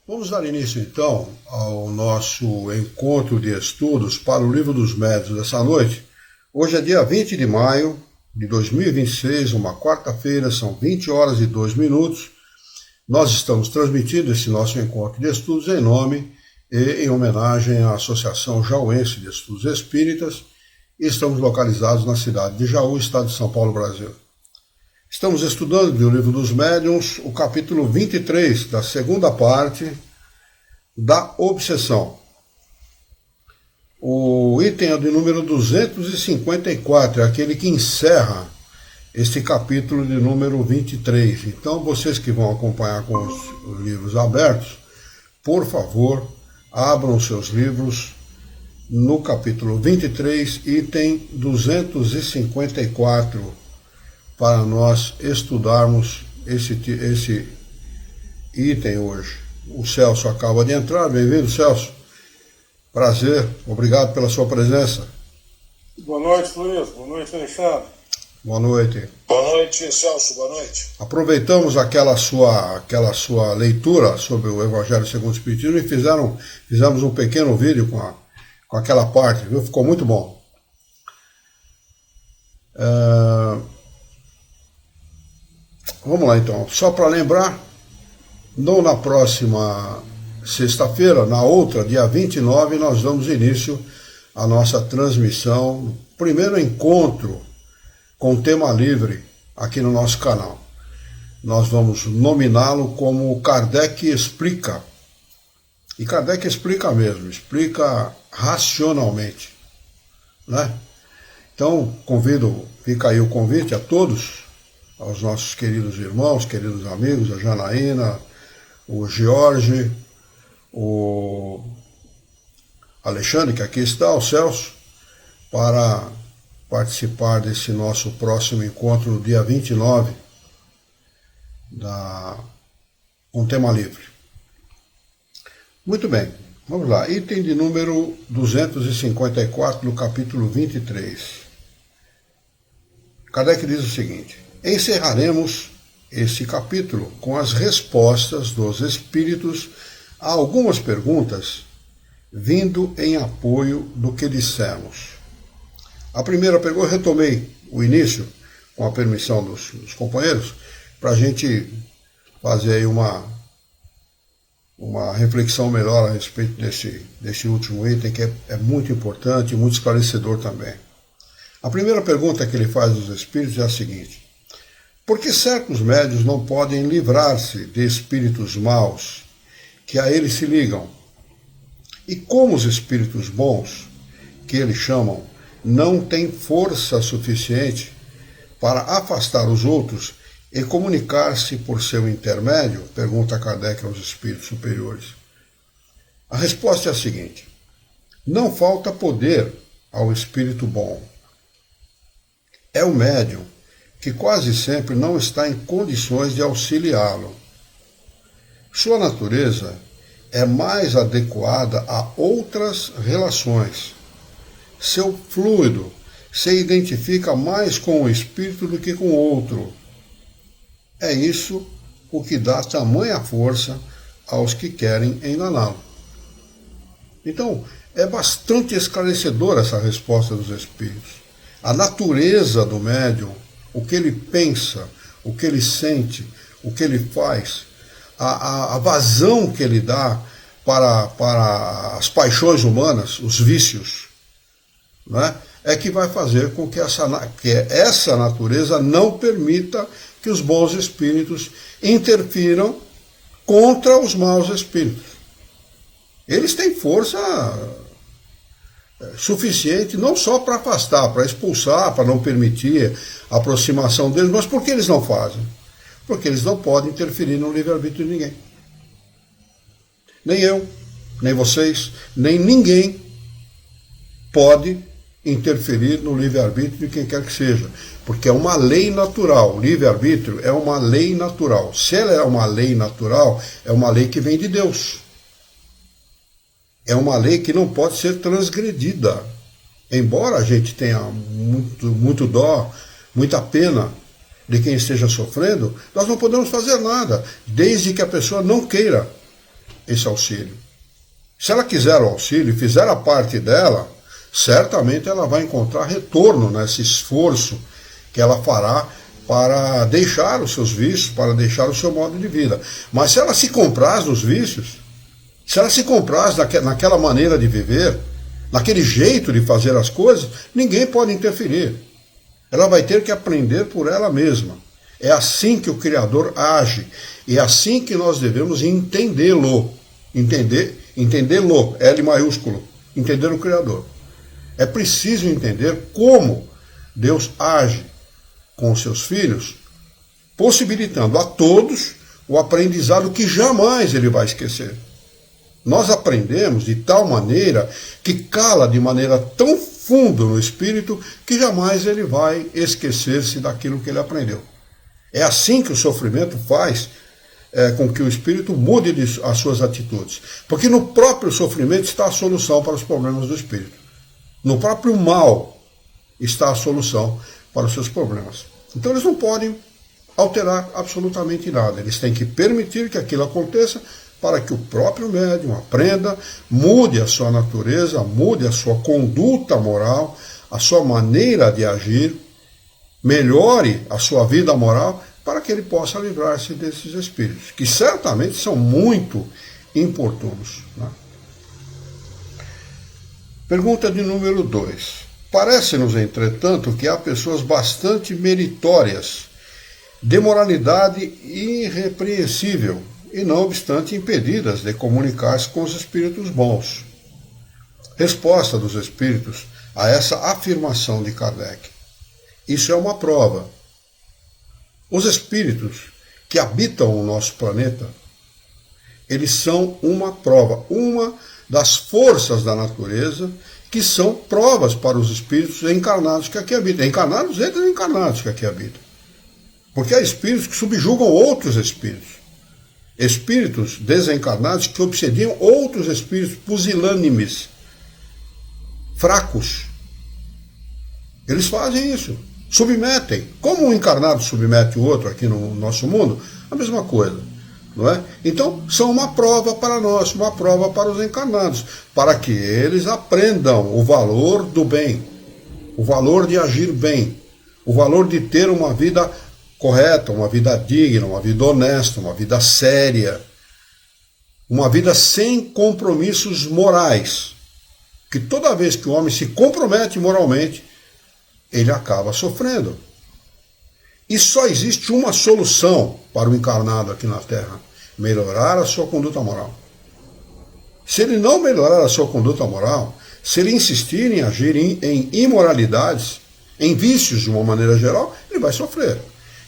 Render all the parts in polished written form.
Vamos dar início então ao nosso encontro de estudos para o Livro dos Médiuns dessa noite. Hoje é dia 20 de maio de 2026, uma quarta-feira, são 20 horas e 2 minutos. Nós estamos transmitindo esse nosso encontro de estudos em nome e em homenagem à Associação Jauense de Estudos Espíritas e estamos localizados na cidade de Jaú, estado de São Paulo, Brasil. Estamos estudando do Livro dos Médiuns o capítulo 23 da segunda parte da obsessão. O item é de número 254, é aquele que encerra este capítulo de número 23. Então, vocês que vão acompanhar com os livros abertos, por favor, abram seus livros no capítulo 23, item 254, para nós estudarmos esse item hoje. O Celso acaba de entrar, bem-vindo, Celso. Prazer, obrigado pela sua presença. Boa noite, Luiz. Boa noite, Alexandre. Boa noite. Boa noite, Celso. Boa noite. Aproveitamos aquela sua leitura sobre o Evangelho segundo o Espiritismo e fizemos um pequeno vídeo com aquela parte, viu? Ficou muito bom. Vamos lá então, só para lembrar, não na próxima sexta-feira, na outra, dia 29, nós damos início à nossa transmissão, primeiro encontro com tema livre aqui no nosso canal. Nós vamos nominá-lo como Kardec Explica. E Kardec explica mesmo, explica racionalmente, né? Então, fica aí o convite a todos, aos nossos queridos irmãos, queridos amigos, a Janaína, o Jorge, o Alexandre, que aqui está, o Celso, para participar desse nosso próximo encontro no dia 29, com tema livre. Muito bem, vamos lá. Item de número 254 do capítulo 23. Kardec diz o seguinte: encerraremos esse capítulo com as respostas dos espíritos a algumas perguntas, vindo em apoio do que dissemos. A primeira pergunta, eu retomei o início, com a permissão dos companheiros, para a gente fazer aí uma reflexão melhor a respeito desse último item, que é muito importante e muito esclarecedor também. A primeira pergunta que ele faz aos espíritos é a seguinte: por que certos médiuns não podem livrar-se de espíritos maus que a eles se ligam? E como os espíritos bons, que eles chamam, não têm força suficiente para afastar os outros e comunicar-se por seu intermédio? Pergunta Kardec aos espíritos superiores. A resposta é a seguinte: não falta poder ao espírito bom. É o médium que quase sempre não está em condições de auxiliá-lo. Sua natureza é mais adequada a outras relações. Seu fluido se identifica mais com o espírito do que com o outro. É isso o que dá tamanha força aos que querem enganá-lo. Então, é bastante esclarecedora essa resposta dos espíritos. A natureza do médium, o que ele pensa, o que ele sente, o que ele faz, a vazão que ele dá para as paixões humanas, os vícios, né, é que vai fazer com que essa natureza não permita que os bons espíritos interfiram contra os maus espíritos. Eles têm força suficiente não só para afastar, para expulsar, para não permitir a aproximação deles, mas por que eles não fazem? Porque eles não podem interferir no livre-arbítrio de ninguém. Nem eu, nem vocês, nem ninguém pode interferir no livre-arbítrio de quem quer que seja, porque é uma lei natural. O livre-arbítrio é uma lei natural. Se ela é uma lei natural, é uma lei que vem de Deus. É uma lei que não pode ser transgredida. Embora a gente tenha muito dó, muita pena de quem esteja sofrendo, nós não podemos fazer nada, desde que a pessoa não queira esse auxílio. Se ela quiser o auxílio e fizer a parte dela, certamente ela vai encontrar retorno nesse esforço que ela fará para deixar os seus vícios, para deixar o seu modo de vida. Mas se ela se compraz nos vícios, se ela se compraz naquela maneira de viver, naquele jeito de fazer as coisas, ninguém pode interferir. Ela vai ter que aprender por ela mesma. É assim que o Criador age. E é assim que nós devemos entendê-lo. Entendê-lo, L maiúsculo. Entender o Criador. É preciso entender como Deus age com os seus filhos, possibilitando a todos o aprendizado que jamais ele vai esquecer. Nós aprendemos de tal maneira que cala de maneira tão funda no espírito que jamais ele vai esquecer-se daquilo que ele aprendeu. É assim que o sofrimento faz com que o espírito mude as suas atitudes. Porque no próprio sofrimento está a solução para os problemas do espírito. No próprio mal está a solução para os seus problemas. Então eles não podem alterar absolutamente nada. Eles têm que permitir que aquilo aconteça para que o próprio médium aprenda, mude a sua natureza, mude a sua conduta moral, a sua maneira de agir, melhore a sua vida moral, para que ele possa livrar-se desses espíritos, que certamente são muito importunos. Né? Pergunta de número 2. Parece-nos, entretanto, que há pessoas bastante meritórias, de moralidade irrepreensível, e não obstante impedidas de comunicar-se com os espíritos bons. Resposta dos espíritos a essa afirmação de Kardec. Isso é uma prova. Os espíritos que habitam o nosso planeta, eles são uma prova, uma das forças da natureza que são provas para os espíritos encarnados que aqui habitam. Encarnados e desencarnados que aqui habitam. Porque há espíritos que subjugam outros espíritos. Espíritos desencarnados que obsediam outros espíritos pusilânimes, fracos. Eles fazem isso. Submetem. Como um encarnado submete o outro aqui no nosso mundo, a mesma coisa. Não é? Então, são uma prova para nós, uma prova para os encarnados, para que eles aprendam o valor do bem, o valor de agir bem, o valor de ter uma vida correta, uma vida digna, uma vida honesta, uma vida séria, uma vida sem compromissos morais. Que toda vez que o homem se compromete moralmente, ele acaba sofrendo. E só existe uma solução para o encarnado aqui na Terra: melhorar a sua conduta moral. Se ele não melhorar a sua conduta moral, se ele insistir em agir em imoralidades, em vícios de uma maneira geral, ele vai sofrer.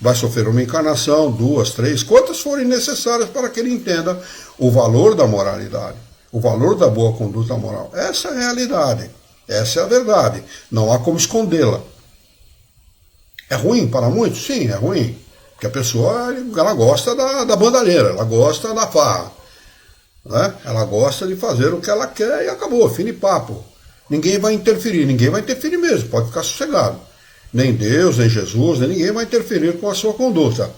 Vai sofrer uma encarnação, 2, 3, quantas forem necessárias para que ele entenda o valor da moralidade, o valor da boa conduta moral. Essa é a realidade, essa é a verdade. Não há como escondê-la. É ruim para muitos? Sim, é ruim. Porque a pessoa ela gosta da bandalheira, ela gosta da farra. Né? Ela gosta de fazer o que ela quer e acabou, fim de papo. Ninguém vai interferir mesmo, pode ficar sossegado. Nem Deus, nem Jesus, nem ninguém vai interferir com a sua conduta.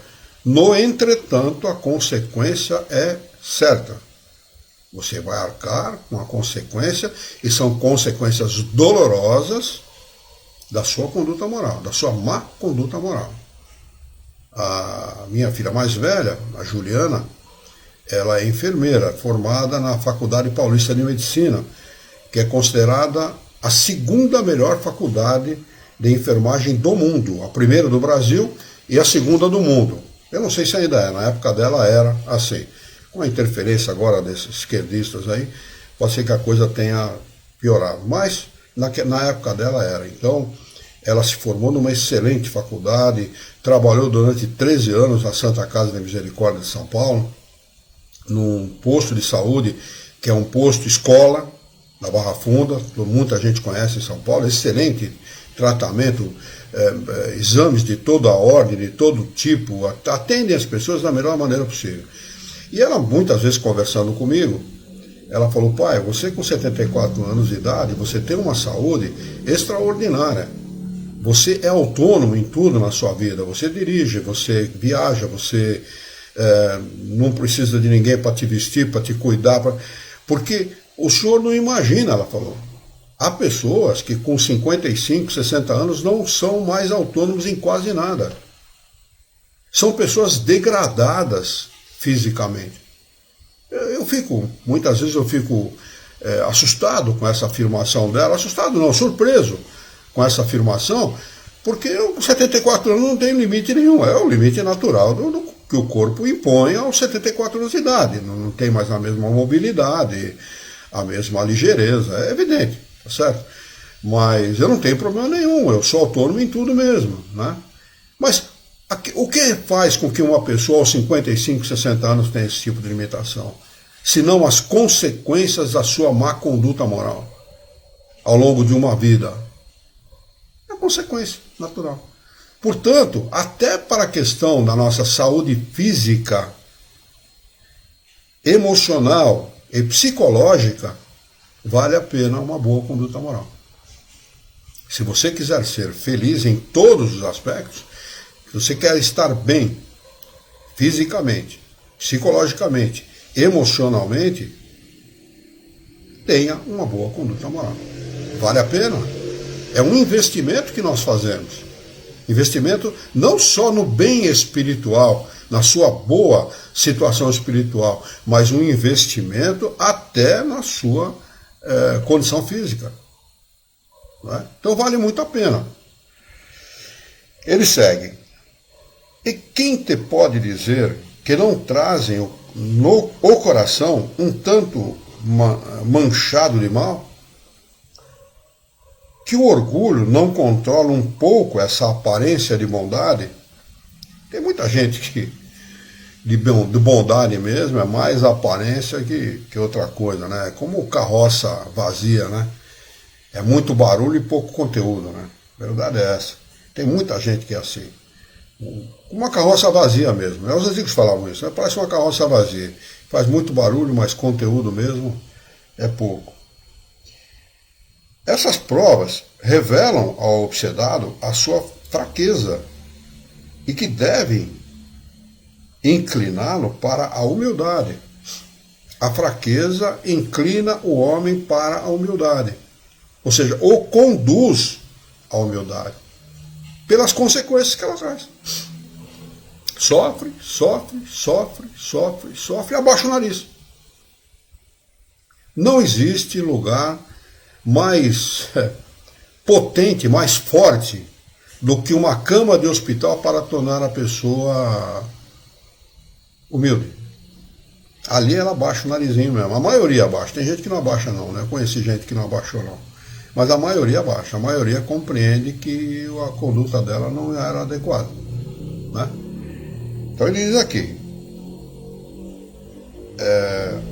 No entretanto, a consequência é certa. Você vai arcar com a consequência, e são consequências dolorosas da sua conduta moral, da sua má conduta moral. A minha filha mais velha, a Juliana, ela é enfermeira, formada na Faculdade Paulista de Medicina, que é considerada a segunda melhor faculdade de enfermagem do mundo, a primeira do Brasil e a segunda do mundo. Eu não sei se ainda é, na época dela era assim. Com a interferência agora desses esquerdistas aí, pode ser que a coisa tenha piorado, mas na época dela era. Então, ela se formou numa excelente faculdade, trabalhou durante 13 anos na Santa Casa de Misericórdia de São Paulo, num posto de saúde, que é um posto escola, na Barra Funda, muita gente conhece em São Paulo, excelente tratamento, exames de toda a ordem, de todo tipo, atendem as pessoas da melhor maneira possível. E ela, muitas vezes conversando comigo, ela falou: pai, você com 74 anos de idade, você tem uma saúde extraordinária. Você é autônomo em tudo na sua vida. Você dirige, você viaja, você não precisa de ninguém para te vestir, para te cuidar, porque o senhor não imagina, ela falou. Há pessoas que com 55, 60 anos não são mais autônomos em quase nada. São pessoas degradadas fisicamente. Muitas vezes eu fico assustado com essa afirmação dela, assustado não, surpreso com essa afirmação, porque eu, com 74 anos, não tenho limite nenhum, é o limite natural que o corpo impõe aos 74 anos de idade, não tem mais a mesma mobilidade, a mesma ligeireza, é evidente, tá certo? Mas eu não tenho problema nenhum, eu sou autônomo em tudo mesmo, né? Mas o que faz com que uma pessoa aos 55, 60 anos tenha esse tipo de limitação? Senão as consequências da sua má conduta moral ao longo de uma vida. É consequência natural. Portanto, até para a questão da nossa saúde física, emocional e psicológica, vale a pena uma boa conduta moral. Se você quiser ser feliz em todos os aspectos, se você quer estar bem fisicamente, psicologicamente, emocionalmente, tenha uma boa conduta moral. Vale a pena. É um investimento que nós fazemos. Investimento não só no bem espiritual, na sua boa situação espiritual, mas um investimento até na sua condição física. Não é? Então vale muito a pena. Ele segue. E quem te pode dizer que não trazem no coração um tanto manchado de mal? Que o orgulho não controla um pouco essa aparência de bondade? Tem muita gente que de bondade mesmo é mais aparência que outra coisa, né? Como carroça vazia, né? É muito barulho e pouco conteúdo, né? A verdade é essa. Tem muita gente que é assim. Uma carroça vazia mesmo. Os antigos falavam isso, né? Parece uma carroça vazia. Faz muito barulho, mas conteúdo mesmo é pouco. Essas provas revelam ao obsedado a sua fraqueza e que devem incliná-lo para a humildade. A fraqueza inclina o homem para a humildade, ou seja, o conduz à humildade, pelas consequências que ela traz. Sofre, abaixa o nariz. Não existe lugar mais potente, mais forte do que uma cama de hospital para tornar a pessoa humilde. Ali ela abaixa o narizinho mesmo. A maioria abaixa. Tem gente que não abaixa não, né? Eu conheci gente que não abaixou não. Mas a maioria abaixa. A maioria compreende que a conduta dela não era adequada, né? Então ele diz aqui,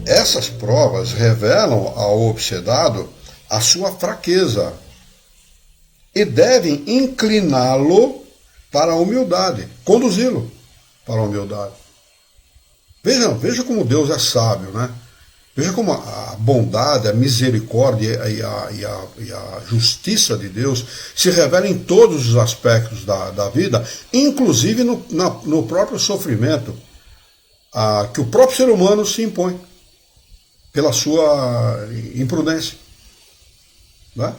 essas provas revelam ao obsedado a sua fraqueza e devem incliná-lo para a humildade, conduzi-lo para a humildade. Veja como Deus é sábio, né? Veja como a bondade, a misericórdia e a justiça de Deus se revela em todos os aspectos da vida, inclusive no próprio sofrimento que o próprio ser humano se impõe pela sua imprudência. Né?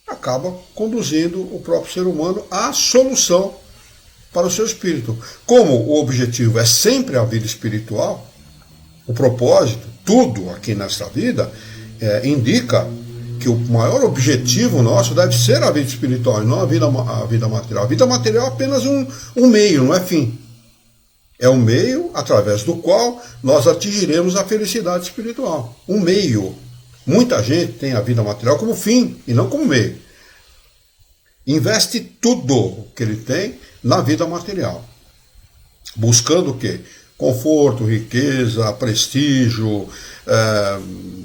Acaba conduzindo o próprio ser humano à solução para o seu espírito. Como o objetivo é sempre a vida espiritual, o propósito, tudo aqui nesta vida, indica que o maior objetivo nosso deve ser a vida espiritual e não a vida material. A vida material é apenas um meio, não é fim. É um meio através do qual nós atingiremos a felicidade espiritual. Um meio. Muita gente tem a vida material como fim e não como meio. Investe tudo o que ele tem na vida material. Buscando o quê? Conforto, riqueza, prestígio,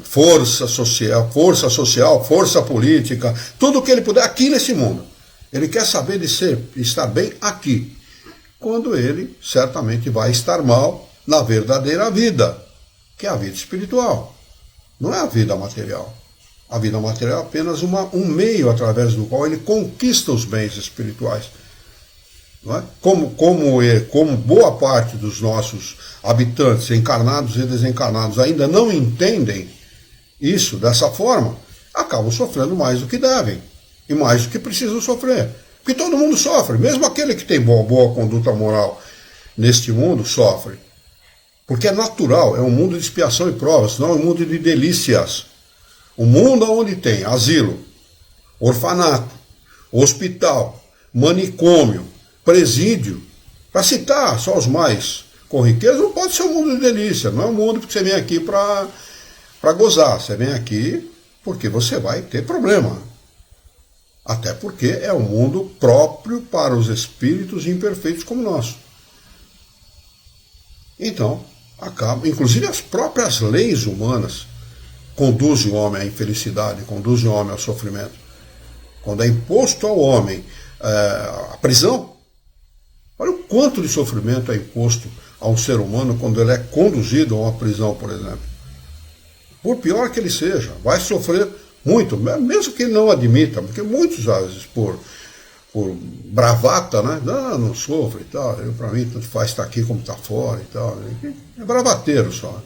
força social, força política, tudo o que ele puder aqui nesse mundo. Ele quer saber de estar bem aqui, quando ele certamente vai estar mal na verdadeira vida, que é a vida espiritual. Não é a vida material. A vida material é apenas um meio através do qual ele conquista os bens espirituais. Não é? Como boa parte dos nossos habitantes, encarnados e desencarnados, ainda não entendem isso dessa forma, acabam sofrendo mais do que devem e mais do que precisam sofrer. Porque todo mundo sofre, mesmo aquele que tem boa conduta moral neste mundo sofre. Porque é natural, é um mundo de expiação e provas, não é um mundo de delícias. Um mundo onde tem asilo, orfanato, hospital, manicômio, presídio, para citar só os mais corriqueiros, não pode ser um mundo de delícia, não é um mundo que você vem aqui para gozar, você vem aqui porque você vai ter problema. Até porque é um mundo próprio para os espíritos imperfeitos como nós. Então, inclusive as próprias leis humanas conduzem o homem à infelicidade, conduzem o homem ao sofrimento. Quando é imposto ao homem a prisão, olha o quanto de sofrimento é imposto a um ser humano quando ele é conduzido a uma prisão, por exemplo. Por pior que ele seja, vai sofrer muito, mesmo que ele não admita, porque muitos, às vezes, por bravata, né? Não sofre e tal, para mim tanto faz estar aqui como estar fora e tal. É bravateiro só,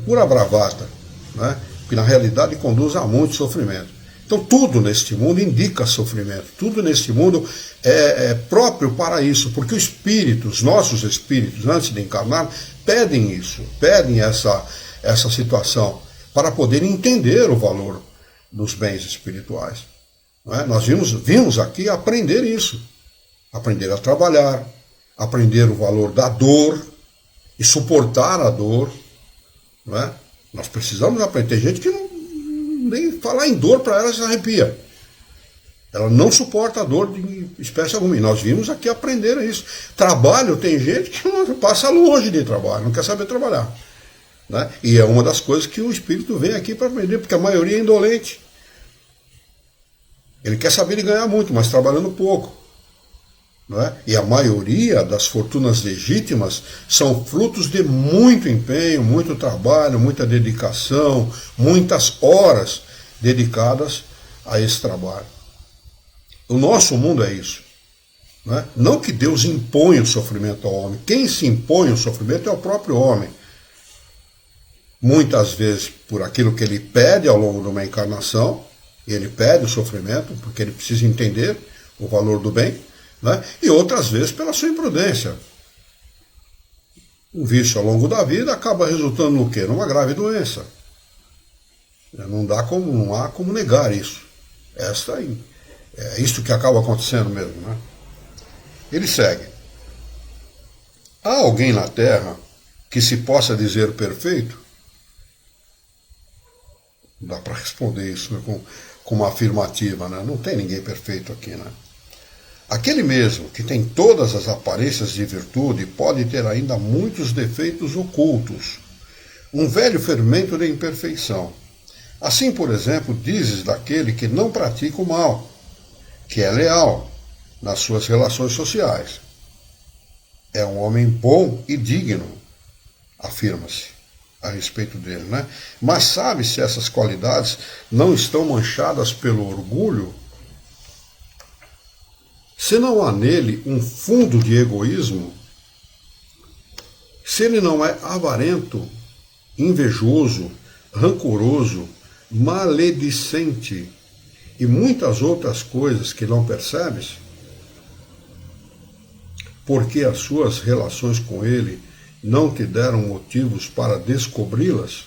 pura bravata, né? Que na realidade conduz a muito sofrimento. Então tudo neste mundo indica sofrimento, tudo neste mundo é próprio para isso, porque os espíritos, nossos espíritos, antes de encarnar, pedem isso, pedem essa situação, para poder entender o valor dos bens espirituais. Não é? Nós vimos aqui aprender isso, aprender a trabalhar, aprender o valor da dor e suportar a dor. Não é? Nós precisamos aprender. Tem gente que nem falar em dor para ela se arrepia. Ela não suporta a dor de espécie alguma. E nós vimos aqui aprender isso. Trabalho, tem gente que passa longe de trabalho, não quer saber trabalhar. Né? E é uma das coisas que o espírito vem aqui para aprender, porque a maioria é indolente. Ele quer saber de ganhar muito, mas trabalhando pouco. Não é? E a maioria das fortunas legítimas são frutos de muito empenho, muito trabalho, muita dedicação, muitas horas dedicadas a esse trabalho. O nosso mundo é isso. Não é? Não que Deus imponha o sofrimento ao homem. Quem se impõe o sofrimento é o próprio homem. Muitas vezes por aquilo que ele pede ao longo de uma encarnação, ele pede o sofrimento, porque ele precisa entender o valor do bem, né? E outras vezes pela sua imprudência. Um vício ao longo da vida acaba resultando no quê? Numa grave doença. Não há como negar isso. É isso que acaba acontecendo mesmo. Né? Ele segue. Há alguém na Terra que se possa dizer perfeito? Não dá para responder isso, né, com uma afirmativa, né? Não tem ninguém perfeito aqui, né? Aquele mesmo que tem todas as aparências de virtude pode ter ainda muitos defeitos ocultos, um velho fermento de imperfeição. Assim, por exemplo, dizes daquele que não pratica o mal, que é leal nas suas relações sociais. É um homem bom e digno, afirma-se a respeito dele, né? Mas sabe se essas qualidades não estão manchadas pelo orgulho? Se não há nele um fundo de egoísmo? Se ele não é avarento, invejoso, rancoroso, maledicente e muitas outras coisas que não percebes? Porque as suas relações com ele não te deram motivos para descobri-las?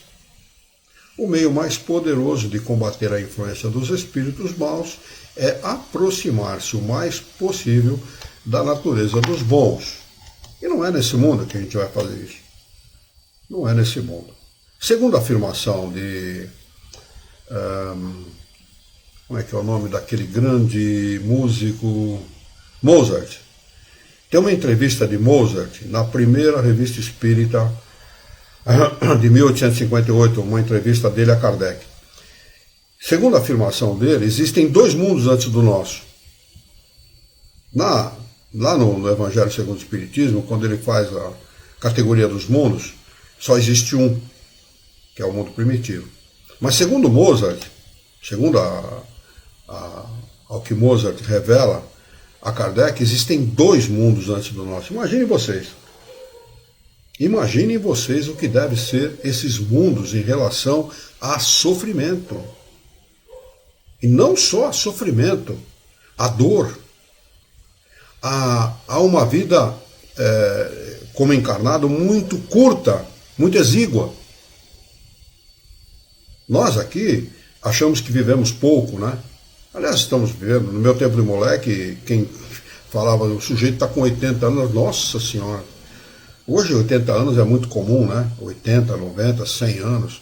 O meio mais poderoso de combater a influência dos espíritos maus é aproximar-se o mais possível da natureza dos bons. E não é nesse mundo que a gente vai fazer isso. Não é nesse mundo. Segundo a afirmação de... como é que é o nome daquele grande músico? Mozart. Tem uma entrevista de Mozart na primeira revista espírita de 1858, uma entrevista dele a Kardec. Segundo a afirmação dele, existem dois mundos antes do nosso. Lá no Evangelho segundo o Espiritismo, quando ele faz a categoria dos mundos, só existe um, que é o mundo primitivo. Mas segundo Mozart, segundo ao que Mozart revela a Kardec, existem 2 mundos antes do nosso. Imaginem vocês. Imaginem vocês o que deve ser esses mundos em relação a sofrimento. E não só a sofrimento, a dor. Há uma vida como encarnado muito curta, muito exígua. Nós aqui achamos que vivemos pouco, né? Aliás, estamos vivendo, no meu tempo de moleque, quem falava, o sujeito está com 80 anos, nossa senhora. Hoje 80 anos é muito comum, né? 80, 90, 100 anos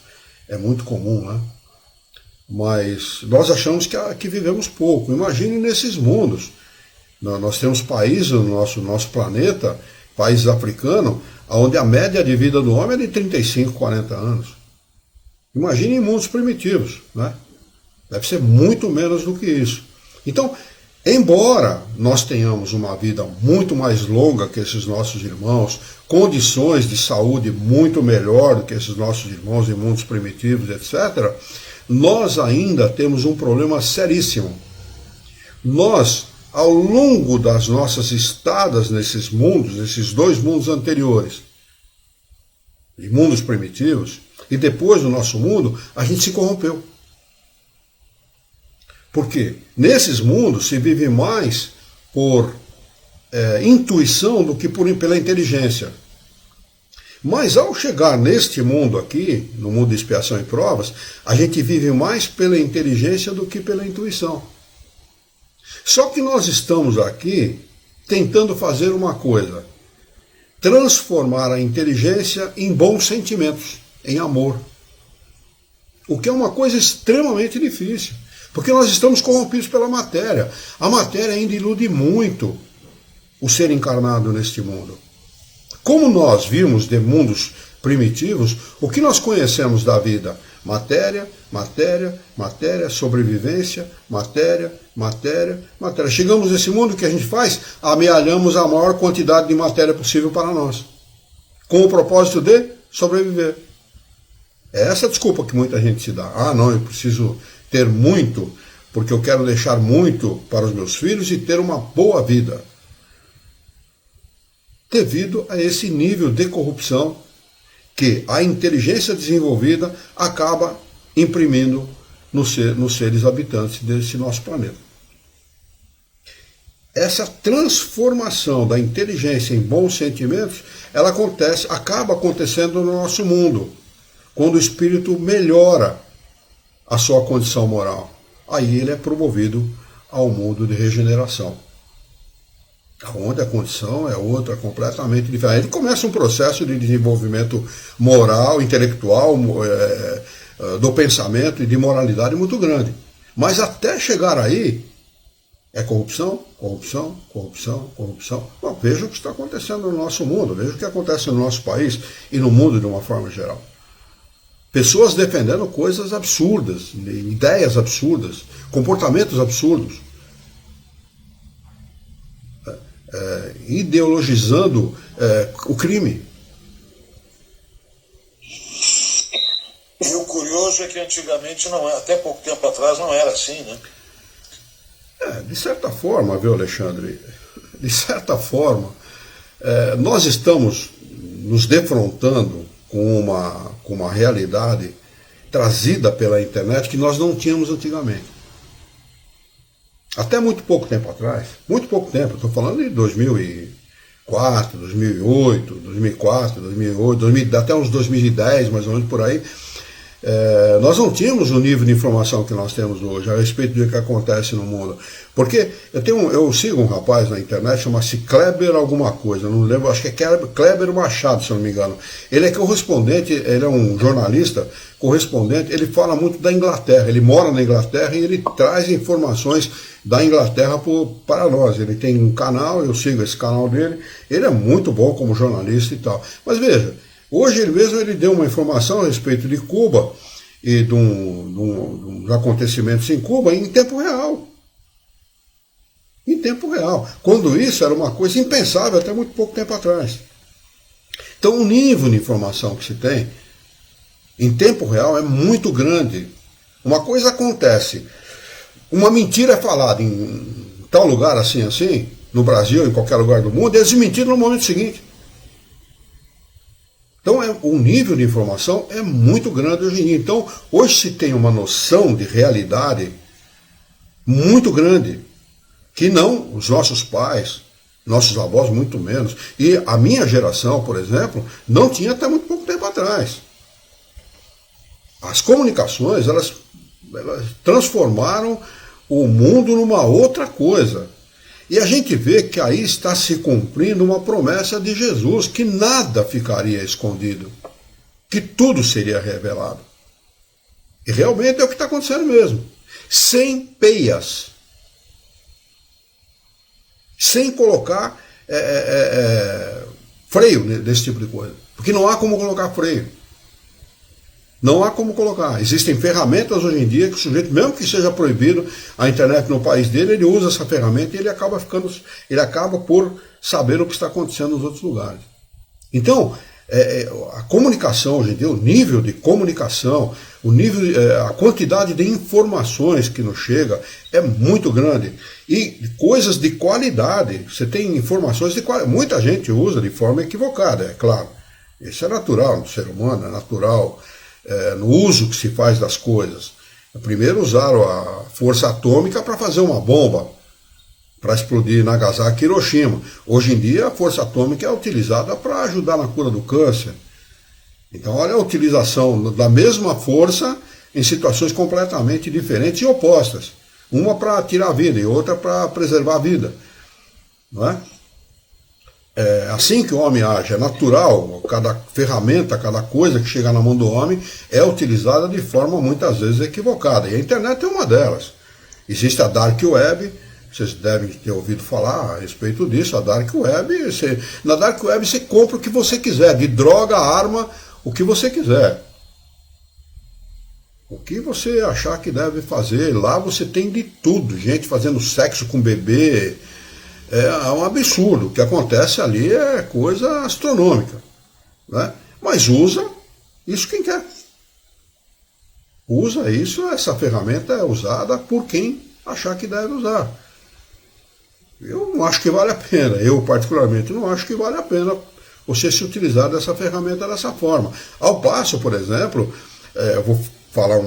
é muito comum, né? Mas nós achamos que vivemos pouco. Imagine nesses mundos. Nós temos países no nosso planeta, países africanos, onde a média de vida do homem é de 35, 40 anos. Imagine em mundos primitivos, né? Deve ser muito menos do que isso. Então, embora nós tenhamos uma vida muito mais longa que esses nossos irmãos, condições de saúde muito melhor do que esses nossos irmãos em mundos primitivos, etc., nós ainda temos um problema seríssimo. Nós, ao longo das nossas estadas nesses mundos, nesses 2 mundos anteriores, de mundos primitivos, e depois do nosso mundo, a gente se corrompeu. Porque nesses mundos se vive mais por intuição do que pela inteligência. Mas ao chegar neste mundo aqui, no mundo de expiação e provas, a gente vive mais pela inteligência do que pela intuição. Só que nós estamos aqui tentando fazer uma coisa: transformar a inteligência em bons sentimentos, em amor. O que é uma coisa extremamente difícil. Porque nós estamos corrompidos pela matéria. A matéria ainda ilude muito o ser encarnado neste mundo. Como nós vimos de mundos primitivos, o que nós conhecemos da vida? Matéria, matéria, matéria, sobrevivência, matéria, matéria, matéria. Chegamos nesse mundo, o que a gente faz? Amealhamos a maior quantidade de matéria possível para nós, com o propósito de sobreviver. É essa desculpa que muita gente se dá. Ah, não, eu preciso ter muito, porque eu quero deixar muito para os meus filhos e ter uma boa vida. Devido a esse nível de corrupção que a inteligência desenvolvida acaba imprimindo nos seres habitantes desse nosso planeta. Essa transformação da inteligência em bons sentimentos, ela acaba acontecendo no nosso mundo, quando o espírito melhora a sua condição moral. Aí ele é promovido ao mundo de regeneração, onde a condição é outra, completamente diferente. Ele começa um processo de desenvolvimento moral, intelectual, do pensamento e de moralidade muito grande. Mas até chegar aí, é corrupção, corrupção, corrupção, corrupção. Bom, veja o que está acontecendo no nosso mundo, veja o que acontece no nosso país e no mundo de uma forma geral. Pessoas defendendo coisas absurdas, ideias absurdas, comportamentos absurdos, ideologizando o crime. E o curioso é que antigamente, até pouco tempo atrás, não era assim, né? De certa forma, viu, Alexandre? De certa forma, nós estamos nos defrontando com uma realidade trazida pela internet que nós não tínhamos antigamente. Até muito pouco tempo atrás, muito pouco tempo, estou falando de 2004, 2008, 2004, 2008, até uns 2010, mais ou menos por aí, nós não tínhamos o nível de informação que nós temos hoje a respeito do que acontece no mundo. Porque eu sigo um rapaz na internet, chama-se Kleber alguma coisa, não lembro, acho que é Kleber Machado, se eu não me engano. Ele é correspondente, ele é um jornalista correspondente, ele fala muito da Inglaterra, ele mora na Inglaterra e ele traz informações da Inglaterra para nós. Ele tem um canal, eu sigo esse canal dele, ele é muito bom como jornalista e tal. Mas veja, hoje ele deu uma informação a respeito de Cuba e dos acontecimentos em Cuba em tempo real. Em tempo real. Quando isso era uma coisa impensável até muito pouco tempo atrás. Então o nível de informação que se tem em tempo real é muito grande. Uma coisa acontece, uma mentira é falada em tal lugar assim, assim, no Brasil, em qualquer lugar do mundo, e eles desmentiram no momento seguinte. Então o nível de informação é muito grande hoje em dia. Então hoje se tem uma noção de realidade muito grande, que não os nossos pais, nossos avós muito menos, e a minha geração, por exemplo, não tinha até muito pouco tempo atrás. As comunicações, elas transformaram o mundo numa outra coisa. E a gente vê que aí está se cumprindo uma promessa de Jesus, que nada ficaria escondido, que tudo seria revelado. E realmente é o que está acontecendo mesmo. Sem peias. Sem colocar freio nesse tipo de coisa. Porque não há como colocar freio. Não há como colocar. Existem ferramentas hoje em dia que o sujeito, mesmo que seja proibido a internet no país dele, ele usa essa ferramenta e ele acaba por saber o que está acontecendo nos outros lugares. Então, a comunicação hoje em dia, o nível de comunicação, a quantidade de informações que nos chega é muito grande. E coisas de qualidade. Você tem informações de qualidade. Muita gente usa de forma equivocada, é claro. Isso é natural no ser humano, é natural no uso que se faz das coisas. Primeiro usaram a força atômica para fazer uma bomba, para explodir Nagasaki e Hiroshima. Hoje em dia a força atômica é utilizada para ajudar na cura do câncer. Então olha a utilização da mesma força em situações completamente diferentes e opostas. Uma para tirar a vida e outra para preservar a vida. Não é? É assim que o homem age, é natural. Cada ferramenta, cada coisa que chega na mão do homem é utilizada de forma muitas vezes equivocada. E a internet é uma delas. Existe a Dark Web, vocês devem ter ouvido falar a respeito disso. A Dark Web, na Dark Web você compra o que você quiser, de droga, arma, o que você quiser. O que você achar que deve fazer, lá você tem de tudo. Gente fazendo sexo com bebê. É um absurdo. O que acontece ali é coisa astronômica. Né? Mas usa isso quem quer. Usa isso, essa ferramenta é usada por quem achar que deve usar. Eu não acho que vale a pena. Eu, particularmente, não acho que vale a pena você se utilizar dessa ferramenta dessa forma. Ao passo, por exemplo, eu vou falar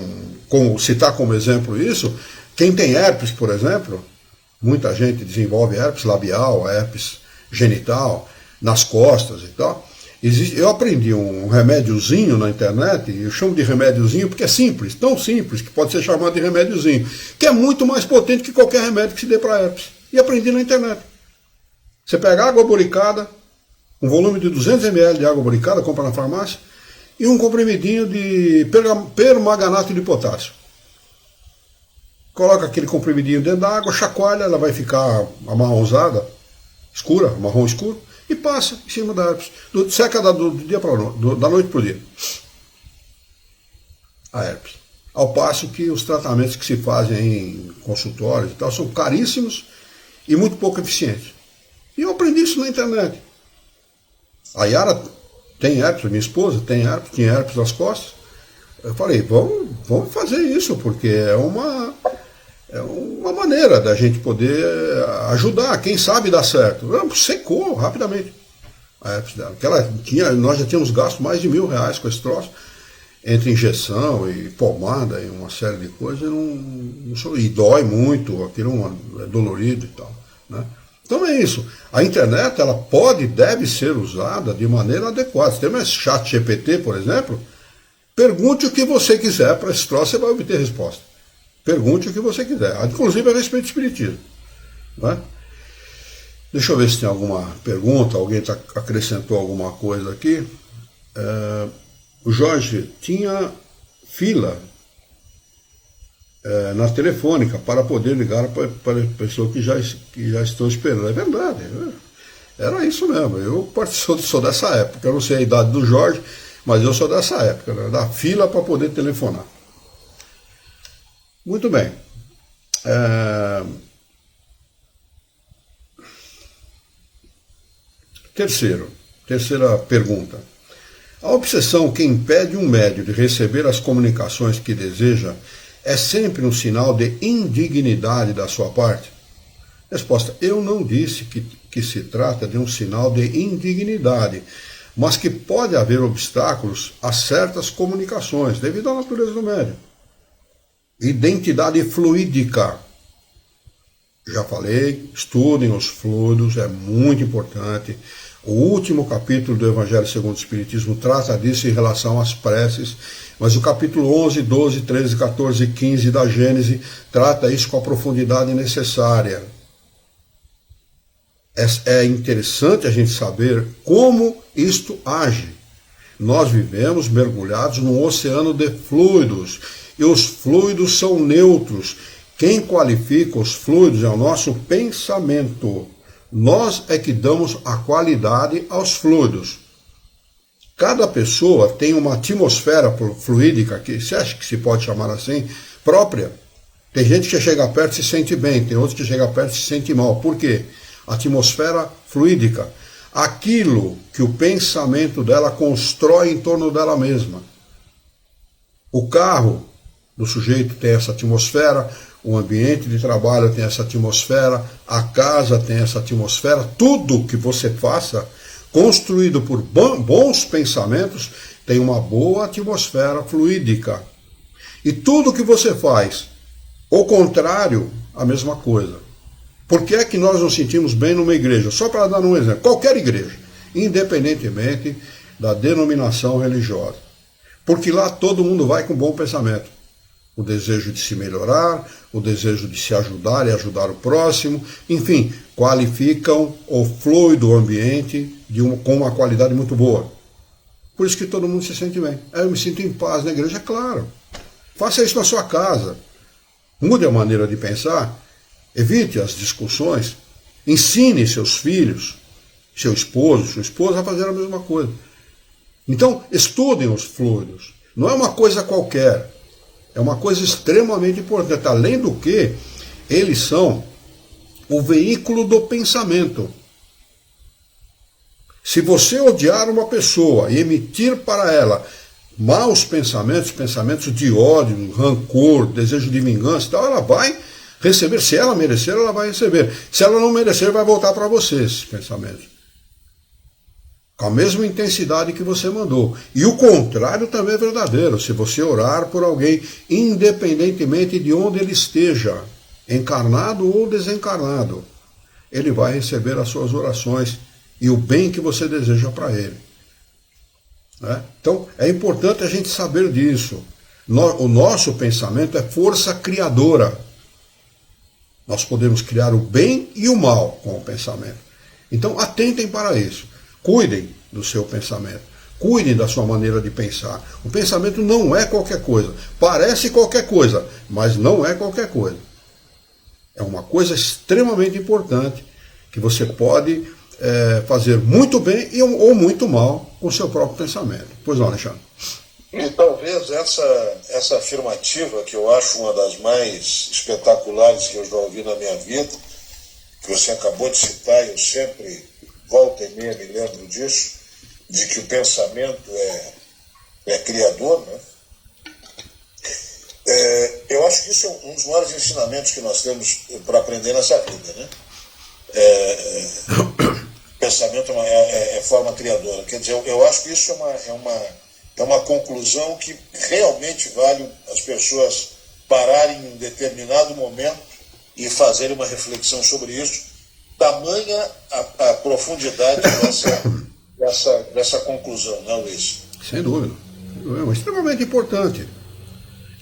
citar como exemplo isso, quem tem herpes, por exemplo. Muita gente desenvolve herpes labial, herpes genital, nas costas e tal. Eu aprendi um remédiozinho na internet, e eu chamo de remédiozinho porque é simples, tão simples que pode ser chamado de remédiozinho, que é muito mais potente que qualquer remédio que se dê para herpes. E aprendi na internet. Você pega água boricada, um volume de 200 ml de água boricada, compra na farmácia, e um comprimidinho de permanganato de potássio. Coloca aquele comprimidinho dentro da água, chacoalha, ela vai ficar amarronzada, escura, marrom escuro, e passa em cima da herpes. Seca da noite para o dia. A herpes. Ao passo que os tratamentos que se fazem em consultórios e tal são caríssimos e muito pouco eficientes. E eu aprendi isso na internet. A Yara tem herpes, minha esposa tinha herpes nas costas. Eu falei, vamos fazer isso, porque é uma maneira da gente poder ajudar, quem sabe dar certo. Secou rapidamente a herpes dela. Nós já tínhamos gasto mais de R$1.000 com esse troço, entre injeção e pomada e uma série de coisas, e dói muito, aquilo é dolorido e tal. Né? Então é isso. A internet ela deve ser usada de maneira adequada. Se tem mais chat GPT, por exemplo, pergunte o que você quiser para esse troço, você vai obter resposta. Pergunte o que você quiser, inclusive a respeito do espiritismo. Não é? Deixa eu ver se tem alguma pergunta, alguém acrescentou alguma coisa aqui. O Jorge tinha fila na telefônica para poder ligar para pessoas que já estão esperando. É verdade, era isso mesmo. Eu sou dessa época, eu não sei a idade do Jorge, mas eu sou dessa época, né? Da fila para poder telefonar. Muito bem. Terceira pergunta. A obsessão que impede um médium de receber as comunicações que deseja é sempre um sinal de indignidade da sua parte? Resposta: eu não disse que se trata de um sinal de indignidade, mas que pode haver obstáculos a certas comunicações, devido à natureza do médium. Identidade fluídica. Já falei, estudem os fluidos, é muito importante. O último capítulo do Evangelho segundo o Espiritismo trata disso em relação às preces, mas o capítulo 11, 12, 13, 14 e 15 da Gênese trata isso com a profundidade necessária. É interessante a gente saber como isto age. Nós vivemos mergulhados num oceano de fluidos, e os fluidos são neutros. Quem qualifica os fluidos é o nosso pensamento. Nós é que damos a qualidade aos fluidos. Cada pessoa tem uma atmosfera fluídica, que você acha que se pode chamar assim, própria. Tem gente que chega perto e se sente bem, tem outros que chega perto e se sente mal. Por quê? Atmosfera fluídica. Aquilo que o pensamento dela constrói em torno dela mesma. O carro do sujeito tem essa atmosfera, o ambiente de trabalho tem essa atmosfera, a casa tem essa atmosfera. Tudo que você faça, construído por bons pensamentos, tem uma boa atmosfera fluídica. E tudo que você faz, o contrário, a mesma coisa. Por que é que nós nos sentimos bem numa igreja? Só para dar um exemplo, qualquer igreja, independentemente da denominação religiosa. Porque lá todo mundo vai com bom pensamento. O desejo de se melhorar, o desejo de se ajudar e ajudar o próximo, enfim, qualificam o fluido do ambiente com uma qualidade muito boa. Por isso que todo mundo se sente bem. Eu me sinto em paz na igreja, é claro. Faça isso na sua casa. Mude a maneira de pensar, evite as discussões, ensine seus filhos, seu esposo, sua esposa a fazer a mesma coisa. Então, estudem os fluidos. Não é uma coisa qualquer. É uma coisa extremamente importante, além do que eles são o veículo do pensamento. Se você odiar uma pessoa e emitir para ela maus pensamentos, pensamentos de ódio, rancor, desejo de vingança, tal, ela vai receber. Se ela merecer, ela vai receber. Se ela não merecer, vai voltar para você esses pensamentos. Com a mesma intensidade que você mandou. E o contrário também é verdadeiro. Se você orar por alguém, independentemente de onde ele esteja, encarnado ou desencarnado, ele vai receber as suas orações e o bem que você deseja para ele. Né? Então, é importante a gente saber disso. O nosso pensamento é força criadora. Nós podemos criar o bem e o mal com o pensamento. Então, atentem para isso. Cuidem do seu pensamento. Cuidem da sua maneira de pensar. O pensamento não é qualquer coisa. Parece qualquer coisa, mas não é qualquer coisa. É uma coisa extremamente importante que você pode fazer muito bem ou muito mal com o seu próprio pensamento. Pois não, Alexandre? E talvez essa afirmativa, que eu acho uma das mais espetaculares que eu já ouvi na minha vida, que você acabou de citar, eu sempre volta e meia me lembro disso, de que o pensamento é criador, né? Eu acho que isso é um dos maiores ensinamentos que nós temos para aprender nessa vida, né? Pensamento é forma criadora. Quer dizer, eu acho que isso é uma conclusão que realmente vale as pessoas pararem em um determinado momento e fazerem uma reflexão sobre isso. Tamanha a profundidade dessa conclusão, não, Luiz? Sem dúvida. É extremamente importante.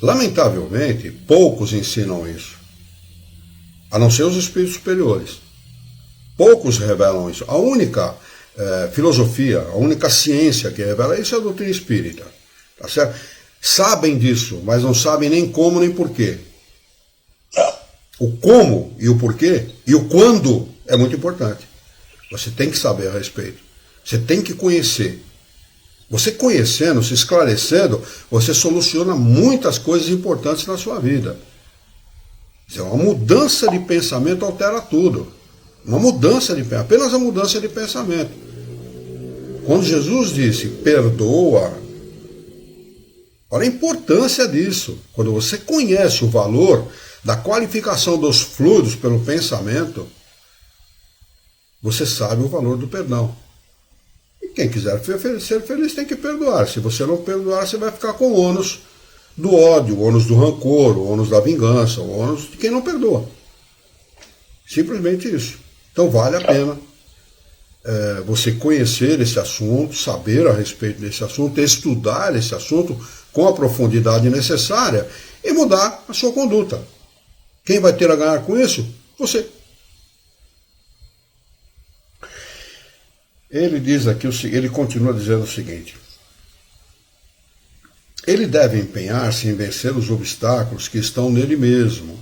Lamentavelmente, poucos ensinam isso. A não ser os espíritos superiores. Poucos revelam isso. A única filosofia, a única ciência que revela isso é a doutrina espírita. Tá certo? Sabem disso, mas não sabem nem como nem porquê. O como e o porquê e o quando é muito importante. Você tem que saber a respeito. Você tem que conhecer. Você conhecendo, se esclarecendo, você soluciona muitas coisas importantes na sua vida. Uma mudança de pensamento altera tudo. Uma mudança de pensamento, apenas a mudança de pensamento. Quando Jesus disse, perdoa, olha a importância disso. Quando você conhece o valor da qualificação dos fluidos pelo pensamento, você sabe o valor do perdão. E quem quiser ser feliz tem que perdoar. Se você não perdoar, você vai ficar com o ônus do ódio, o ônus do rancor, o ônus da vingança, o ônus de quem não perdoa. Simplesmente isso. Então vale a pena você conhecer esse assunto, saber a respeito desse assunto, estudar esse assunto com a profundidade necessária e mudar a sua conduta. Quem vai ter a ganhar com isso? Você. Ele diz aqui, ele continua dizendo o seguinte: ele deve empenhar-se em vencer os obstáculos que estão nele mesmo.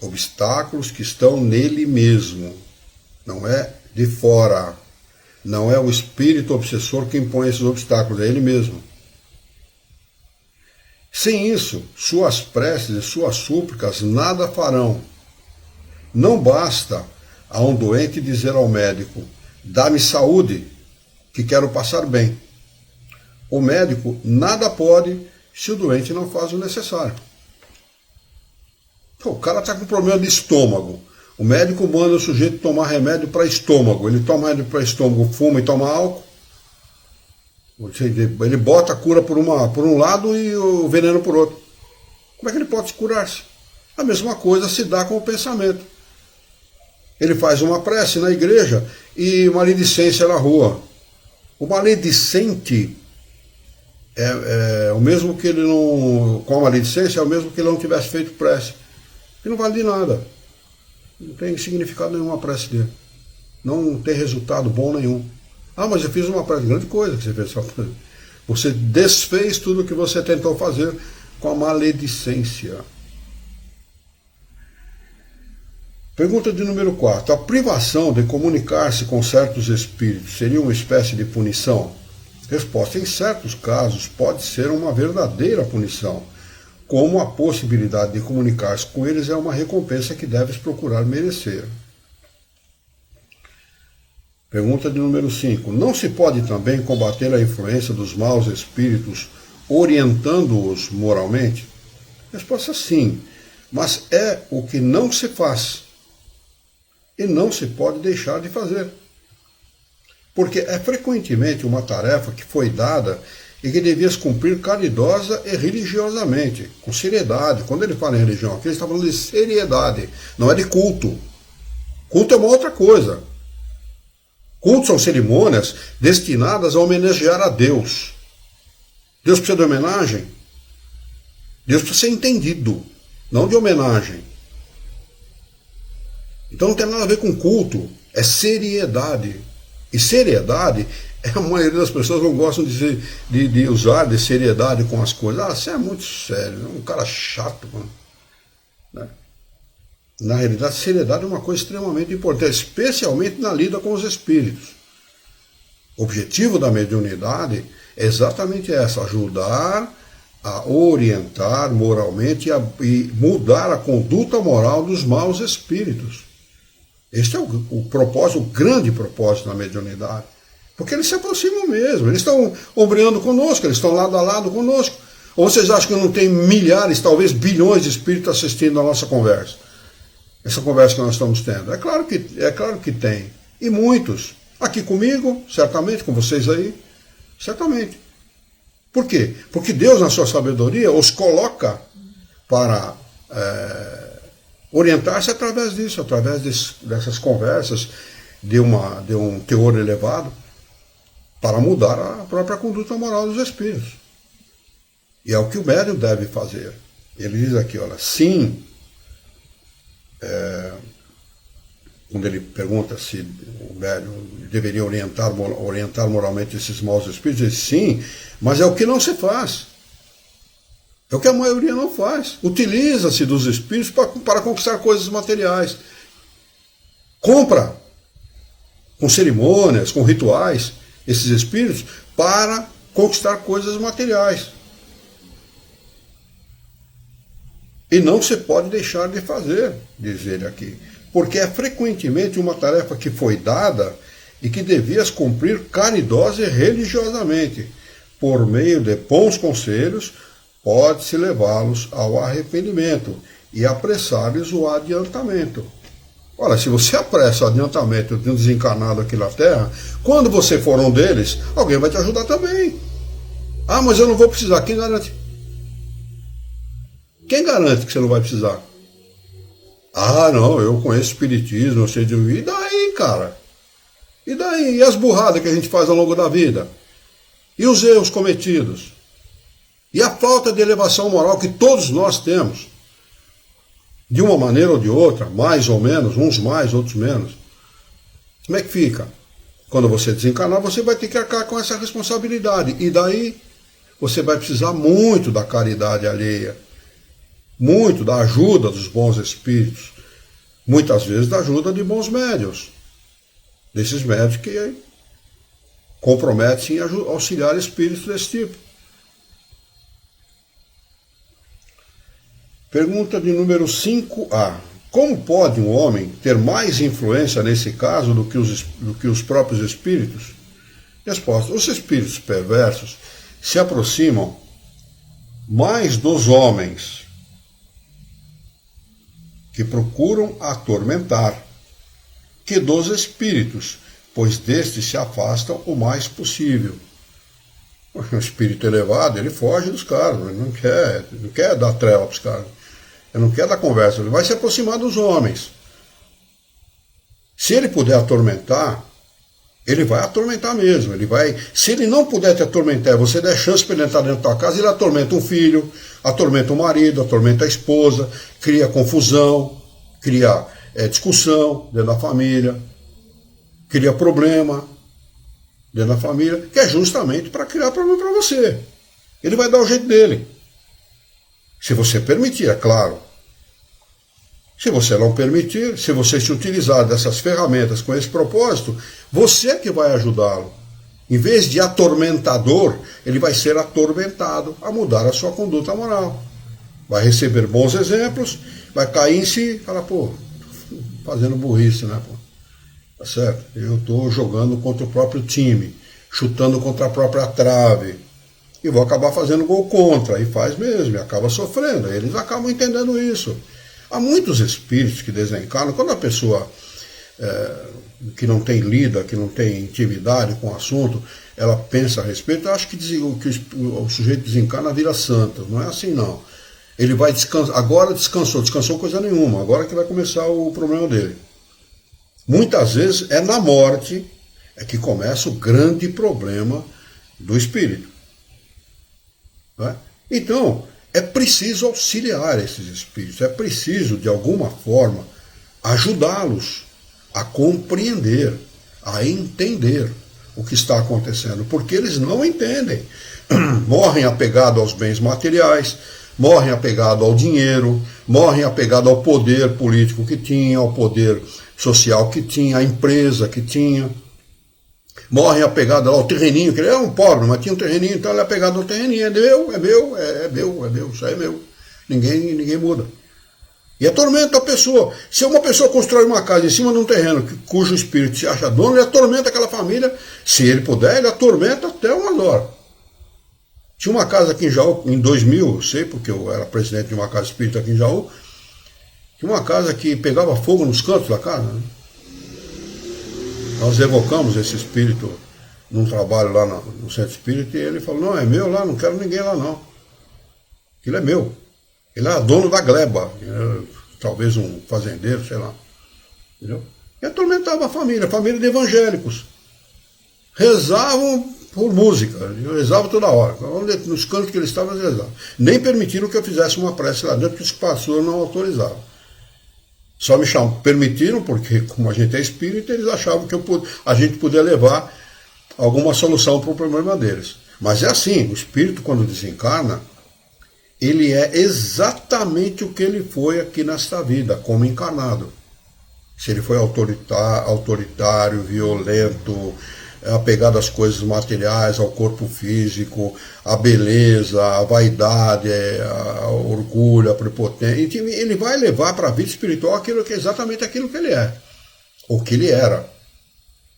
Obstáculos que estão nele mesmo. Não é de fora. Não é o espírito obsessor que impõe esses obstáculos, é ele mesmo. Sem isso, suas preces e suas súplicas nada farão. Não basta a um doente dizer ao médico: dá-me saúde, que quero passar bem. O médico nada pode se o doente não faz o necessário. Então, o cara está com problema de estômago. O médico manda o sujeito tomar remédio para estômago. Ele toma remédio para estômago, fuma e toma álcool. Ele bota a cura por um lado e o veneno por outro. Como é que ele pode curar-se? A mesma coisa se dá com o pensamento. Ele faz uma prece na igreja e maledicência na rua. O maledicente é o mesmo que ele não... Com a maledicência é o mesmo que ele não tivesse feito prece. E não vale de nada. Não tem significado nenhum a prece dele. Não tem resultado bom nenhum. Ah, mas eu fiz uma prece. Grande coisa que você fez. Você desfez tudo o que você tentou fazer com a maledicência. Pergunta de número 4. A privação de comunicar-se com certos espíritos seria uma espécie de punição? Resposta: em certos casos pode ser uma verdadeira punição, como a possibilidade de comunicar-se com eles é uma recompensa que deves procurar merecer. Pergunta de número 5. Não se pode também combater a influência dos maus espíritos orientando-os moralmente? Resposta: sim, mas é o que não se faz. E não se pode deixar de fazer. Porque é frequentemente uma tarefa que foi dada e que devias cumprir caridosa e religiosamente, com seriedade. Quando ele fala em religião aqui, ele está falando de seriedade, não é de culto. Culto é uma outra coisa. Culto são cerimônias destinadas a homenagear a Deus. Deus precisa de homenagem? Deus precisa ser entendido, não de homenagem. Então não tem nada a ver com culto, é seriedade. E seriedade, a maioria das pessoas não gostam de usar de seriedade com as coisas. Ah, você é muito sério, é um cara chato, mano. Né? Na realidade, seriedade é uma coisa extremamente importante, especialmente na lida com os espíritos. O objetivo da mediunidade é exatamente essa: ajudar a orientar moralmente e mudar a conduta moral dos maus espíritos. Este é o propósito, o grande propósito da mediunidade. Porque eles se aproximam mesmo, eles estão ombreando conosco, eles estão lado a lado conosco. Ou vocês acham que não tem milhares, talvez bilhões de espíritos assistindo a nossa conversa? Essa conversa que nós estamos tendo. É claro que tem. E muitos. Aqui comigo, certamente, com vocês aí, certamente. Por quê? Porque Deus, na sua sabedoria, os coloca para orientar-se através disso, através dessas conversas de um teor elevado, para mudar a própria conduta moral dos espíritos. E é o que o médium deve fazer. Ele diz aqui, olha, sim, quando ele pergunta se o médium deveria orientar moralmente esses maus espíritos, ele diz sim, mas é o que não se faz. É o que a maioria não faz. Utiliza-se dos espíritos para conquistar coisas materiais. Compra, com cerimônias, com rituais, esses espíritos para conquistar coisas materiais. E não se pode deixar de fazer, diz ele aqui, porque é frequentemente uma tarefa que foi dada e que devias cumprir caridosa e religiosamente. Por meio de bons conselhos, pode-se levá-los ao arrependimento e apressar-lhes o adiantamento. Olha, se você apressa o adiantamento de um desencarnado aqui na Terra, quando você for um deles, alguém vai te ajudar também. Ah, mas eu não vou precisar. Quem garante? Quem garante que você não vai precisar? Ah, não, eu conheço espiritismo, eu sei de... E daí, cara? E daí? E as burradas que a gente faz ao longo da vida? E os erros cometidos? E a falta de elevação moral que todos nós temos? De uma maneira ou de outra, mais ou menos, uns mais, outros menos. Como é que fica? Quando você desencarnar, você vai ter que arcar com essa responsabilidade. E daí, você vai precisar muito da caridade alheia, muito da ajuda dos bons espíritos, muitas vezes da ajuda de bons médiuns, desses médiuns que comprometem em auxiliar espíritos desse tipo. Pergunta de número 5A. Como pode um homem ter mais influência nesse caso do que os próprios espíritos? Resposta. Os espíritos perversos se aproximam mais dos homens que procuram atormentar que dos espíritos, pois destes se afastam o mais possível. O espírito elevado, ele foge dos caras, ele não quer dar trela para os caras. Ele não quer dar conversa, ele vai se aproximar dos homens. Se ele puder atormentar, ele vai atormentar mesmo. Se ele não puder te atormentar, você der chance para ele entrar dentro da tua casa, ele atormenta um filho, atormenta o marido, atormenta a esposa, cria confusão, cria discussão dentro da família, cria problema dentro da família, que é justamente para criar problema para você. Ele vai dar o jeito dele. Se você permitir, é claro. Se você não permitir, se você se utilizar dessas ferramentas com esse propósito, você que vai ajudá-lo. Em vez de atormentador, ele vai ser atormentado a mudar a sua conduta moral. Vai receber bons exemplos, vai cair em si e falar, pô, fazendo burrice, né, pô? Tá certo? Eu estou jogando contra o próprio time, chutando contra a própria trave. E vou acabar fazendo gol contra, e faz mesmo, e acaba sofrendo. Eles acabam entendendo isso. Há muitos espíritos que desencarnam, quando a pessoa que não tem lida, que não tem intimidade com o assunto, ela pensa a respeito, acho que o sujeito desencarna vira santo. Não é assim, não. Ele vai descansar, agora descansou coisa nenhuma, agora que vai começar o problema dele. Muitas vezes é na morte que começa o grande problema do espírito. Então, é preciso auxiliar esses espíritos, é preciso, de alguma forma, ajudá-los a compreender, a entender o que está acontecendo, porque eles não entendem. Morrem apegados aos bens materiais, morrem apegados ao dinheiro, morrem apegados ao poder político que tinha, ao poder social que tinha, à empresa que tinha. Morrem apegados ao terreninho, que ele era um pobre, mas tinha um terreninho, então ele é apegado ao terreninho, é meu, isso aí é meu. Ninguém muda. E atormenta a pessoa. Se uma pessoa constrói uma casa em cima de um terreno cujo espírito se acha dono, ele atormenta aquela família. Se ele puder, ele atormenta até umas horas. Tinha uma casa aqui em Jaú, em 2000, eu sei, porque eu era presidente de uma casa espírita aqui em Jaú, tinha uma casa que pegava fogo nos cantos da casa, né? Nós evocamos esse espírito num trabalho lá no centro espírita e ele falou, não, é meu lá, não quero ninguém lá não. Aquilo é meu. Ele era dono da gleba, talvez um fazendeiro, sei lá. Entendeu? E atormentava a família de evangélicos. Rezavam por música, rezavam toda hora. Nos cantos que eles estavam, eles rezavam. Nem permitiram que eu fizesse uma prece lá dentro, porque os pastores não autorizavam. Só me permitiram, porque como a gente é espírita, eles achavam que a gente podia levar alguma solução para o problema deles. Mas é assim, o espírito quando desencarna, ele é exatamente o que ele foi aqui nesta vida, como encarnado. Se ele foi autoritário, violento, apegado às coisas materiais, ao corpo físico, à beleza, à vaidade, ao orgulho, à prepotência, ele vai levar para a vida espiritual exatamente aquilo que ele é, ou que ele era.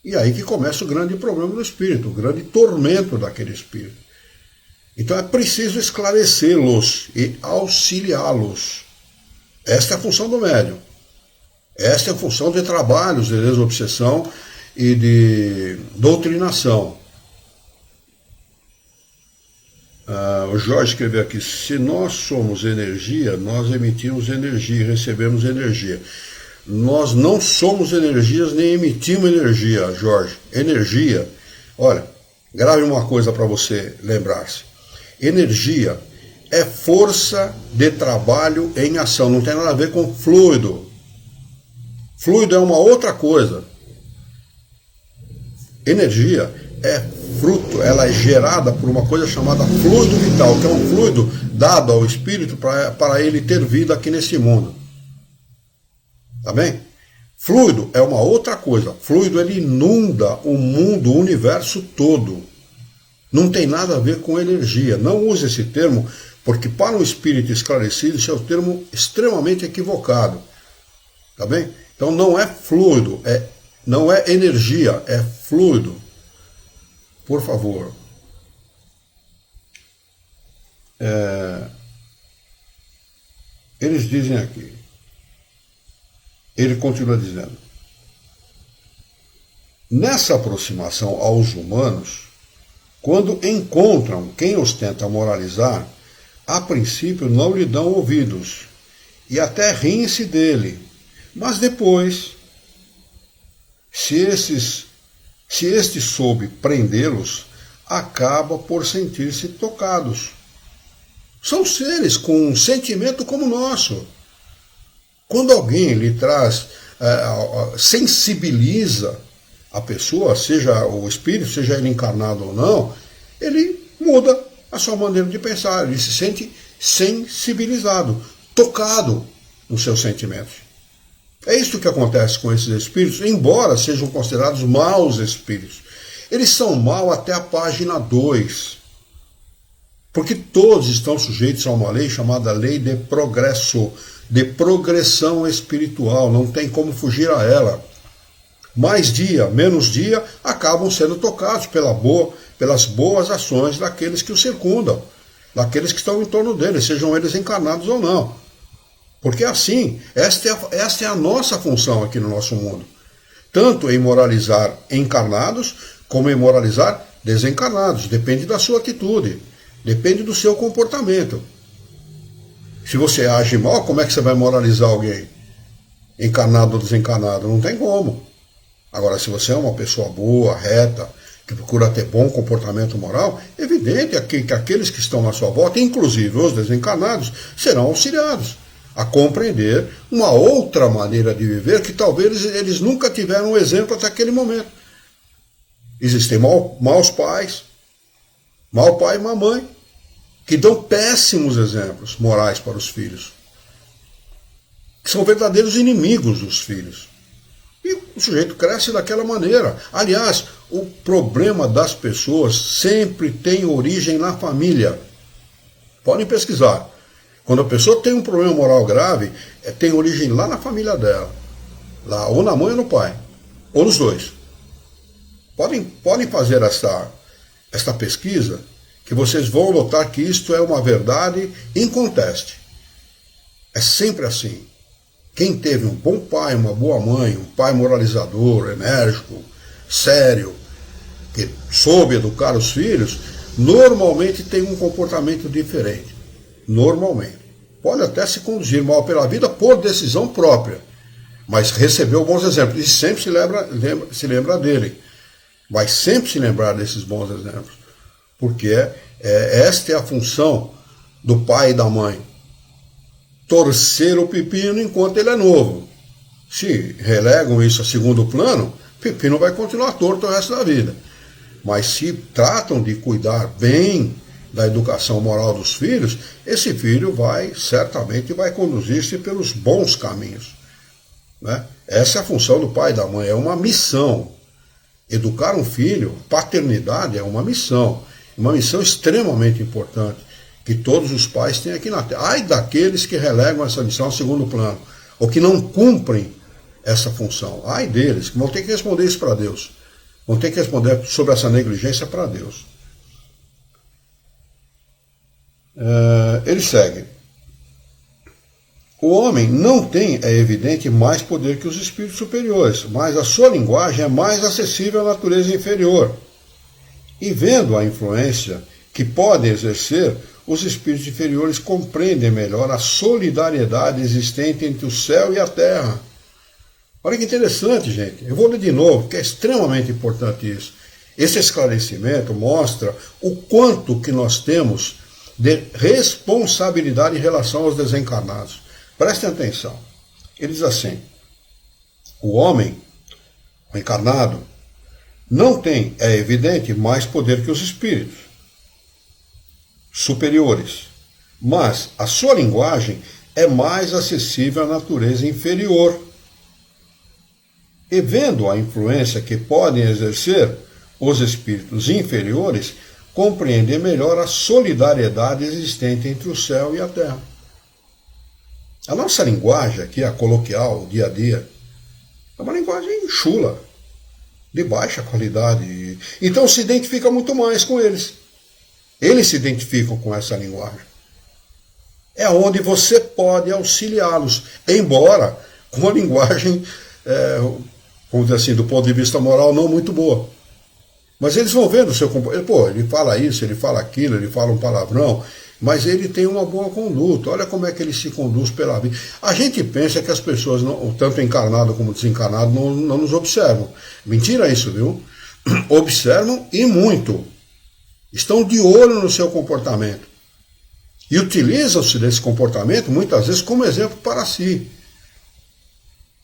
E aí que começa o grande problema do espírito, o grande tormento daquele espírito. Então é preciso esclarecê-los e auxiliá-los. Esta é a função do médium. Esta é a função de trabalhos de desobsessão e de doutrinação. O Jorge escreveu aqui: se nós somos energia, nós emitimos energia e recebemos energia. Nós não somos energias nem emitimos energia, Jorge. Energia, olha, grave uma coisa para você lembrar-se. Energia é força de trabalho em ação, não tem nada a ver com fluido. Fluido é uma outra coisa. Energia é fruto, ela é gerada por uma coisa chamada fluido vital, que é um fluido dado ao espírito para ele ter vida aqui nesse mundo. Tá bem? Fluido é uma outra coisa. Fluido, ele inunda o mundo, o universo todo. Não tem nada a ver com energia. Não use esse termo, porque para um espírito esclarecido, esse é um termo extremamente equivocado. Tá bem? Então não é fluido, não é energia, é fluido. Por favor. Eles dizem aqui. Ele continua dizendo: nessa aproximação aos humanos, quando encontram quem os tenta moralizar, a princípio não lhe dão ouvidos e até riem-se dele, mas depois, se este soube prendê-los, acaba por sentir-se tocados. São seres com um sentimento como o nosso. Quando alguém lhe traz, sensibiliza a pessoa, seja o espírito, seja ele encarnado ou não, ele muda a sua maneira de pensar, ele se sente sensibilizado, tocado nos seus sentimentos. É isso que acontece com esses espíritos, embora sejam considerados maus espíritos. Eles são maus até a página 2, porque todos estão sujeitos a uma lei chamada lei de progresso, de progressão espiritual, não tem como fugir a ela. Mais dia, menos dia, acabam sendo tocados pelas boas ações daqueles que o circundam, daqueles que estão em torno deles, sejam eles encarnados ou não. Porque assim, esta é a nossa função aqui no nosso mundo. Tanto em moralizar encarnados, como em moralizar desencarnados. Depende da sua atitude, depende do seu comportamento. Se você age mal, como é que você vai moralizar alguém? Encarnado ou desencarnado? Não tem como. Agora, se você é uma pessoa boa, reta, que procura ter bom comportamento moral, é evidente que aqueles que estão à sua volta, inclusive os desencarnados, serão auxiliados a compreender uma outra maneira de viver que talvez eles nunca tiveram um exemplo até aquele momento. Existem maus pais, mau pai e má mãe, que dão péssimos exemplos morais para os filhos, que são verdadeiros inimigos dos filhos. E o sujeito cresce daquela maneira. Aliás, o problema das pessoas sempre tem origem na família. Podem pesquisar. Quando a pessoa tem um problema moral grave, tem origem lá na família dela. Lá, ou na mãe ou no pai. Ou nos dois. Podem fazer esta pesquisa, que vocês vão notar que isto é uma verdade inconteste. É sempre assim. Quem teve um bom pai, uma boa mãe, um pai moralizador, enérgico, sério, que soube educar os filhos, normalmente tem um comportamento diferente. Normalmente. Pode até se conduzir mal pela vida por decisão própria, mas recebeu bons exemplos. E sempre se lembra dele. Vai sempre se lembrar desses bons exemplos. Porque esta é a função do pai e da mãe. Torcer o pepino enquanto ele é novo. Se relegam isso a segundo plano, o pepino vai continuar torto o resto da vida. Mas se tratam de cuidar bem da educação moral dos filhos, esse filho certamente vai conduzir-se pelos bons caminhos. Né? Essa é a função do pai e da mãe, é uma missão. Educar um filho, paternidade é uma missão extremamente importante, que todos os pais têm aqui na Terra. Ai daqueles que relegam essa missão ao segundo plano, ou que não cumprem essa função. Ai deles, que vão ter que responder isso para Deus. Vão ter que responder sobre essa negligência para Deus. Ele segue. O homem não tem, é evidente, mais poder que os espíritos superiores, mas a sua linguagem é mais acessível à natureza inferior. E vendo a influência que podem exercer, os espíritos inferiores compreendem melhor a solidariedade existente entre o céu e a terra. Olha que interessante, gente. Eu vou ler de novo, porque é extremamente importante isso. Esse esclarecimento mostra o quanto que nós temos de responsabilidade em relação aos desencarnados. Prestem atenção. Ele diz assim: o homem, o encarnado, não tem, é evidente, mais poder que os espíritos superiores, mas a sua linguagem é mais acessível à natureza inferior. E vendo a influência que podem exercer, os espíritos inferiores compreendem melhor a solidariedade existente entre o céu e a terra. A nossa linguagem aqui, a coloquial, o dia a dia, é uma linguagem chula, de baixa qualidade. Então se identifica muito mais com eles. Eles se identificam com essa linguagem. É onde você pode auxiliá-los, embora com uma linguagem, vamos dizer assim, do ponto de vista moral, não muito boa. Mas eles vão vendo o seu comportamento. Pô, ele fala isso, ele fala aquilo, ele fala um palavrão, mas ele tem uma boa conduta. Olha como é que ele se conduz pela vida. A gente pensa que as pessoas, tanto encarnado como desencarnado, não nos observam. Mentira isso, viu? Observam e muito. Estão de olho no seu comportamento. E utilizam-se desse comportamento, muitas vezes, como exemplo para si.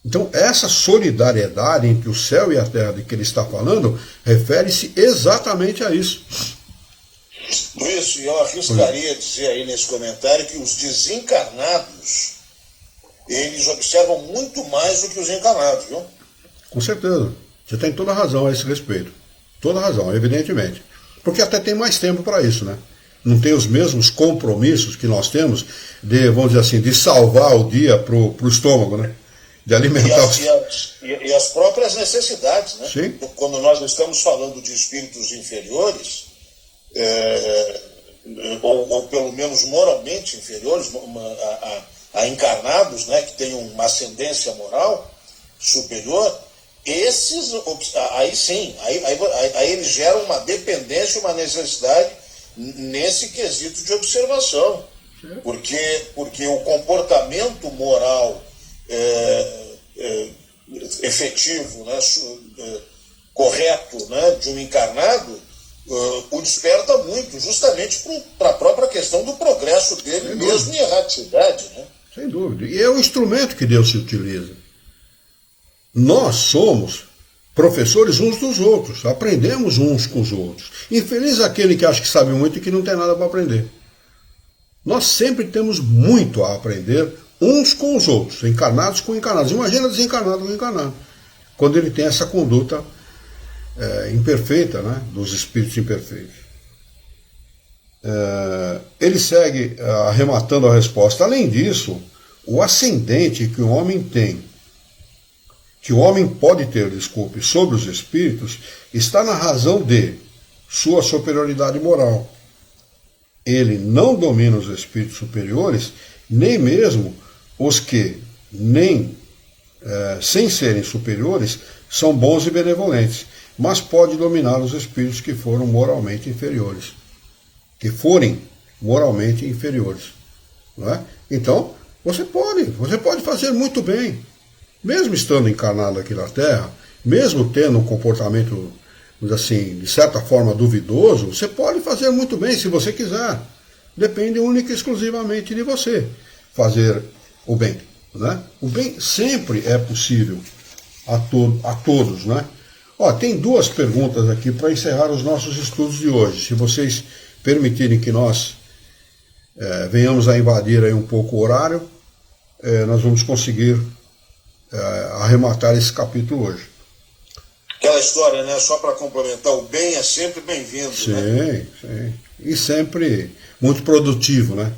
Então, essa solidariedade entre o céu e a terra de que ele está falando, refere-se exatamente a isso. Luiz, eu arriscaria dizer aí nesse comentário que os desencarnados, eles observam muito mais do que os encarnados, viu? Com certeza. Você tem toda a razão a esse respeito. Toda a razão, evidentemente. Porque até tem mais tempo para isso, né? Não tem os mesmos compromissos que nós temos de, vamos dizer assim, de salvar o dia para o estômago, né? De alimentar e as próprias necessidades, né? Sim. Quando nós estamos falando de espíritos inferiores, ou pelo menos moralmente inferiores a encarnados, né, que têm uma ascendência moral superior, esses, aí sim, aí eles geram uma dependência, uma necessidade nesse quesito de observação. Porque o comportamento moral efetivo, né, correto, né, de um encarnado o desperta muito, justamente para a própria questão do progresso dele mesmo em erraticidade, né? Sem dúvida. E é o instrumento que Deus se utiliza. Nós somos professores uns dos outros, aprendemos uns com os outros. Infeliz aquele que acha que sabe muito e que não tem nada para aprender. Nós sempre temos muito a aprender uns com os outros, encarnados com encarnados. Imagina desencarnado com encarnado, quando ele tem essa conduta imperfeita, né, dos espíritos imperfeitos. Ele segue arrematando a resposta. Além disso, o ascendente que o homem tem, que o homem pode ter, desculpe, sobre os espíritos, está na razão de sua superioridade moral. Ele não domina os espíritos superiores, nem mesmo os que, sem serem superiores, são bons e benevolentes, mas pode dominar os espíritos que foram moralmente inferiores. Que forem moralmente inferiores. Não é? Então, você pode fazer muito bem. Mesmo estando encarnado aqui na Terra, mesmo tendo um comportamento, assim, de certa forma duvidoso, você pode fazer muito bem se você quiser. Depende única e exclusivamente de você fazer o bem. Né? O bem sempre é possível a todos, né? Tem duas perguntas aqui para encerrar os nossos estudos de hoje. Se vocês permitirem que nós venhamos a invadir aí um pouco o horário, nós vamos conseguir arrematar esse capítulo hoje. Aquela história, né? Só para complementar, o bem é sempre bem-vindo. Sim, né? Sim. E sempre muito produtivo, né?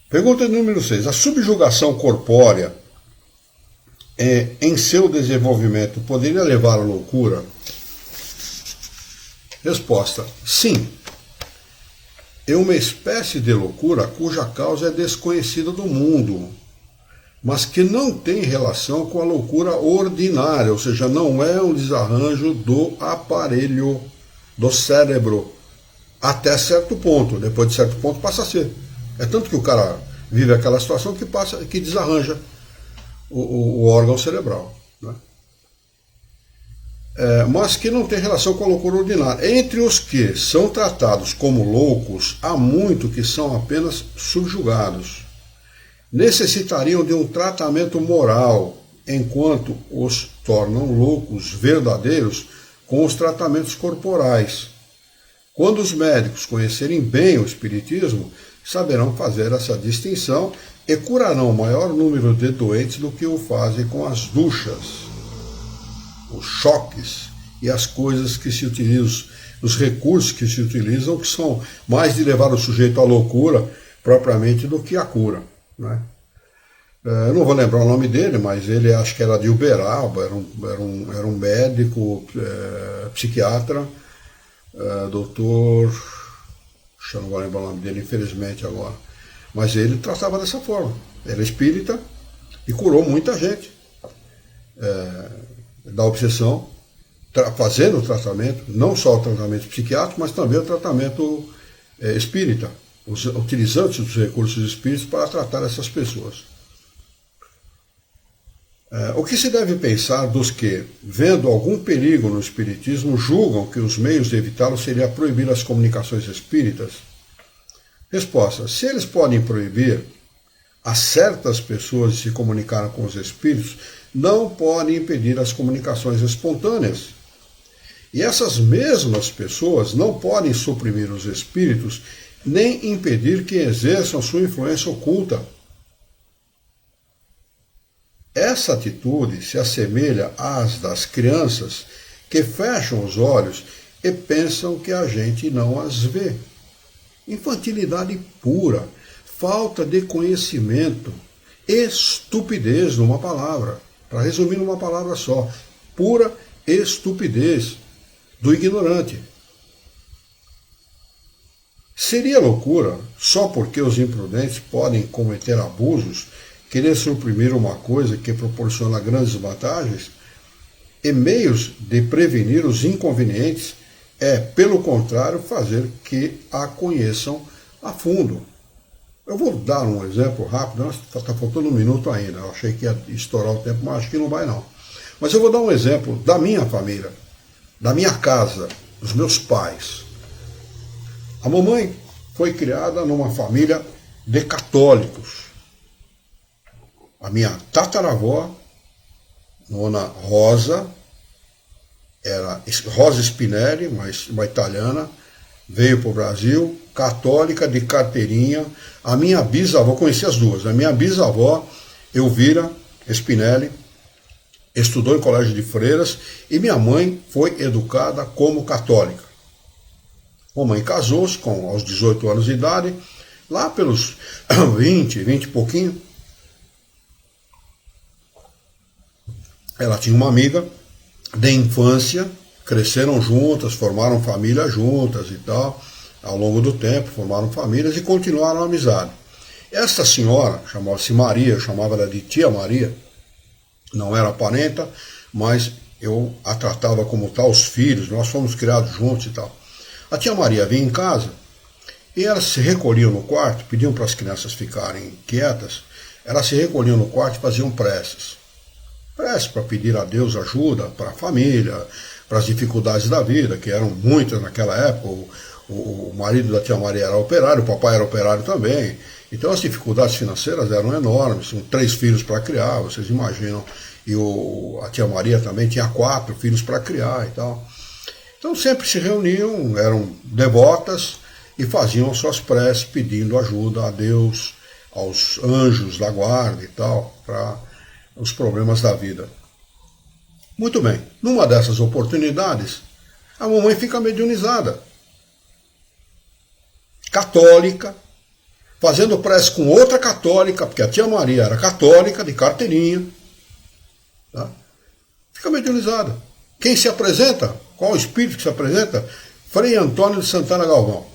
Pergunta número 6. A subjugação corpórea em seu desenvolvimento poderia levar à loucura? Resposta: sim. é uma espécie de loucura cuja causa é desconhecida do mundo, mas que não tem relação com a loucura ordinária, ou seja, não é um desarranjo do aparelho, do cérebro, até certo ponto. Depois de certo ponto passa a ser. É tanto que o cara vive aquela situação que desarranja o órgão cerebral, né? Mas que não tem relação com a loucura ordinária. Entre os que são tratados como loucos, há muito que são apenas subjugados. Necessitariam de um tratamento moral, enquanto os tornam loucos verdadeiros com os tratamentos corporais. Quando os médicos conhecerem bem o espiritismo, saberão fazer essa distinção e curarão o maior número de doentes do que o fazem com as duchas, os choques e as coisas que se utilizam, os recursos que se utilizam, que são mais de levar o sujeito à loucura propriamente do que à cura, né? Eu não vou lembrar o nome dele, mas ele acho que era de Uberaba, era um médico, psiquiatra, doutor, eu não vou lembrar o nome dele, infelizmente agora, mas ele tratava dessa forma. Era espírita e curou muita gente da obsessão, fazendo o tratamento, não só o tratamento psiquiátrico, mas também o tratamento espírita, utilizando-se dos recursos espíritas para tratar essas pessoas. O que se deve pensar dos que, vendo algum perigo no espiritismo, julgam que os meios de evitá-lo seria proibir as comunicações espíritas? Resposta: se eles podem proibir a certas pessoas de se comunicarem com os espíritos, não podem impedir as comunicações espontâneas. E essas mesmas pessoas não podem suprimir os espíritos, nem impedir que exerçam sua influência oculta. Essa atitude se assemelha às das crianças que fecham os olhos e pensam que a gente não as vê. Infantilidade pura, falta de conhecimento, estupidez numa palavra. Para resumir numa palavra só, pura estupidez do ignorante. Seria loucura, só porque os imprudentes podem cometer abusos, querer suprimir uma coisa que proporciona grandes vantagens, e meios de prevenir os inconvenientes é, pelo contrário, fazer que a conheçam a fundo. Eu vou dar um exemplo rápido, está faltando um minuto ainda, eu achei que ia estourar o tempo, mas acho que não vai não. Mas eu vou dar um exemplo da minha família, da minha casa, dos meus pais. A mamãe foi criada numa família de católicos. A minha tataravó, Dona Rosa, era Rosa Spinelli, uma italiana, veio para o Brasil, católica de carteirinha. A minha bisavó, conheci as duas, a minha bisavó, Elvira Spinelli, estudou em colégio de freiras, e minha mãe foi educada como católica. A mãe casou-se aos 18 anos de idade, lá pelos 20 e pouquinho. Ela tinha uma amiga de infância, cresceram juntas, formaram família juntas e tal, ao longo do tempo, formaram famílias e continuaram a amizade. Essa senhora, chamava-se Maria, eu chamava ela de Tia Maria, não era parenta, mas eu a tratava como tal, os filhos, nós fomos criados juntos e tal. A Tia Maria vinha em casa e elas se recolhiam no quarto, pediam para as crianças ficarem quietas, elas se recolhiam no quarto e faziam preces. Preces para pedir a Deus ajuda para a família, para as dificuldades da vida, que eram muitas naquela época. O marido da Tia Maria era operário, o papai era operário também. Então as dificuldades financeiras eram enormes, são 3 filhos para criar, vocês imaginam. E a Tia Maria também tinha 4 filhos para criar e tal. Então sempre se reuniam, eram devotas e faziam suas preces pedindo ajuda a Deus, aos anjos da guarda e tal, para os problemas da vida. Muito bem, numa dessas oportunidades, a mamãe fica mediunizada. Católica, fazendo prece com outra católica, porque a Tia Maria era católica, de carteirinha. Tá? Fica mediunizada. Quem se apresenta? Qual o espírito que se apresenta? Frei Antônio de Santana Galvão.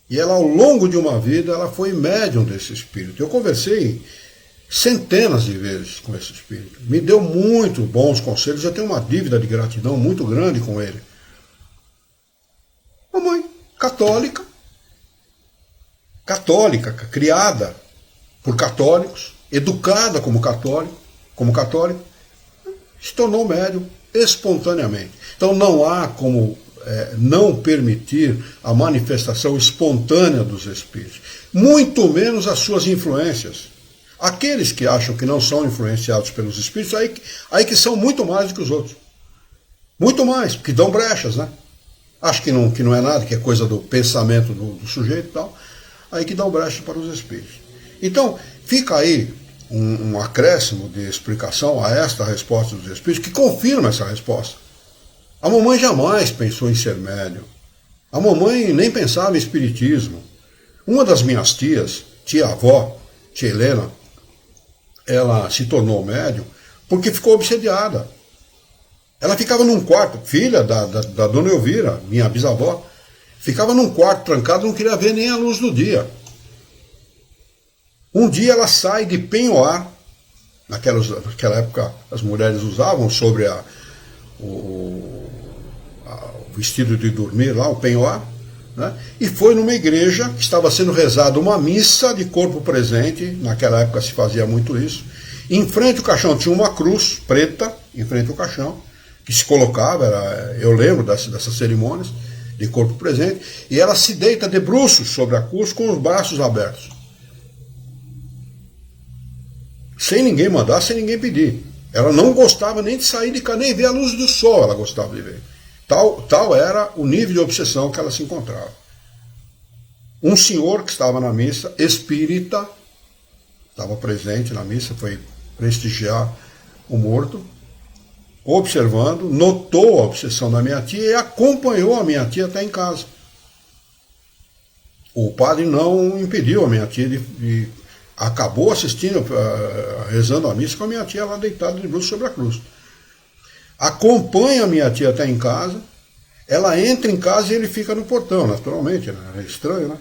E ela, ao longo de uma vida, ela foi médium desse espírito. Eu conversei centenas de vezes com esse espírito. Me deu muito bons conselhos. Eu tenho uma dívida de gratidão muito grande com ele. Uma mãe católica, criada por católicos, educada como católico, se tornou médium espontaneamente. Então não há como não permitir a manifestação espontânea dos espíritos, muito menos as suas influências. Aqueles que acham que não são influenciados pelos espíritos, aí que são muito mais do que os outros. Muito mais, porque dão brechas, né? Acho que não é nada, que é coisa do pensamento do sujeito e tal, aí que dão brecha para os espíritos. Então, fica aí um acréscimo de explicação a esta resposta dos espíritos, que confirma essa resposta. A mamãe jamais pensou em ser médium. A mamãe nem pensava em espiritismo. Uma das minhas tias, tia-avó, tia Helena, ela se tornou médium porque ficou obsediada. Ela ficava num quarto, filha da dona Elvira, minha bisavó, ficava num quarto trancado, não queria ver nem a luz do dia. Um dia ela sai de penhoar, naquela época as mulheres usavam sobre o vestido de dormir lá, o penhoar, né? E foi numa igreja que estava sendo rezada uma missa de corpo presente, naquela época se fazia muito isso. Em frente ao caixão tinha uma cruz preta, em frente ao caixão, que se colocava, eu lembro dessas cerimônias de corpo presente, e ela se deita de bruços sobre a cruz com os braços abertos. Sem ninguém mandar, sem ninguém pedir. Ela não gostava nem de sair de casa, nem ver a luz do sol ela gostava de ver. Tal era o nível de obsessão que ela se encontrava. Um senhor que estava na missa, espírita, estava presente na missa, foi prestigiar o morto, observando, notou a obsessão da minha tia e acompanhou a minha tia até em casa. O padre não impediu a minha tia de acabou assistindo, rezando a missa com a minha tia lá deitada de bruços sobre a cruz. Acompanha a minha tia até em casa, ela entra em casa e ele fica no portão, naturalmente, né? É estranho, né?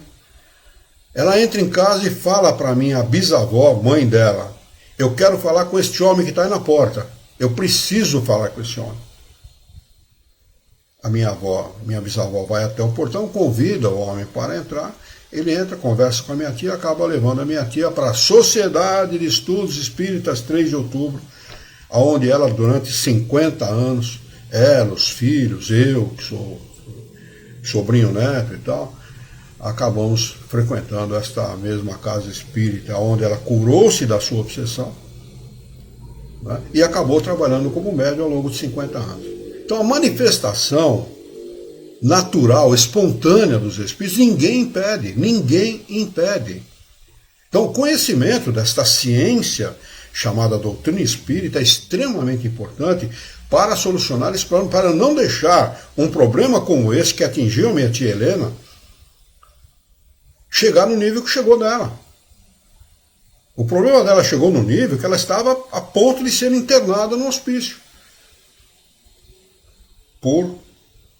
Ela entra em casa e fala para minha bisavó, mãe dela, eu quero falar com este homem que está aí na porta, eu preciso falar com esse homem. A minha bisavó vai até o portão, convida o homem para entrar, ele entra, conversa com a minha tia, acaba levando a minha tia para a Sociedade de Estudos Espíritas 3 de Outubro, onde ela, durante 50 anos, ela, os filhos, eu, que sou sobrinho neto e tal, acabamos frequentando esta mesma casa espírita, onde ela curou-se da sua obsessão, né, e acabou trabalhando como médium ao longo de 50 anos. Então a manifestação natural, espontânea dos espíritos, ninguém impede. Então o conhecimento desta ciência chamada doutrina espírita é extremamente importante para solucionar esse problema, para não deixar um problema como esse que atingiu a minha tia Helena chegar no nível que chegou dela. O problema dela chegou no nível que ela estava a ponto de ser internada no hospício. Por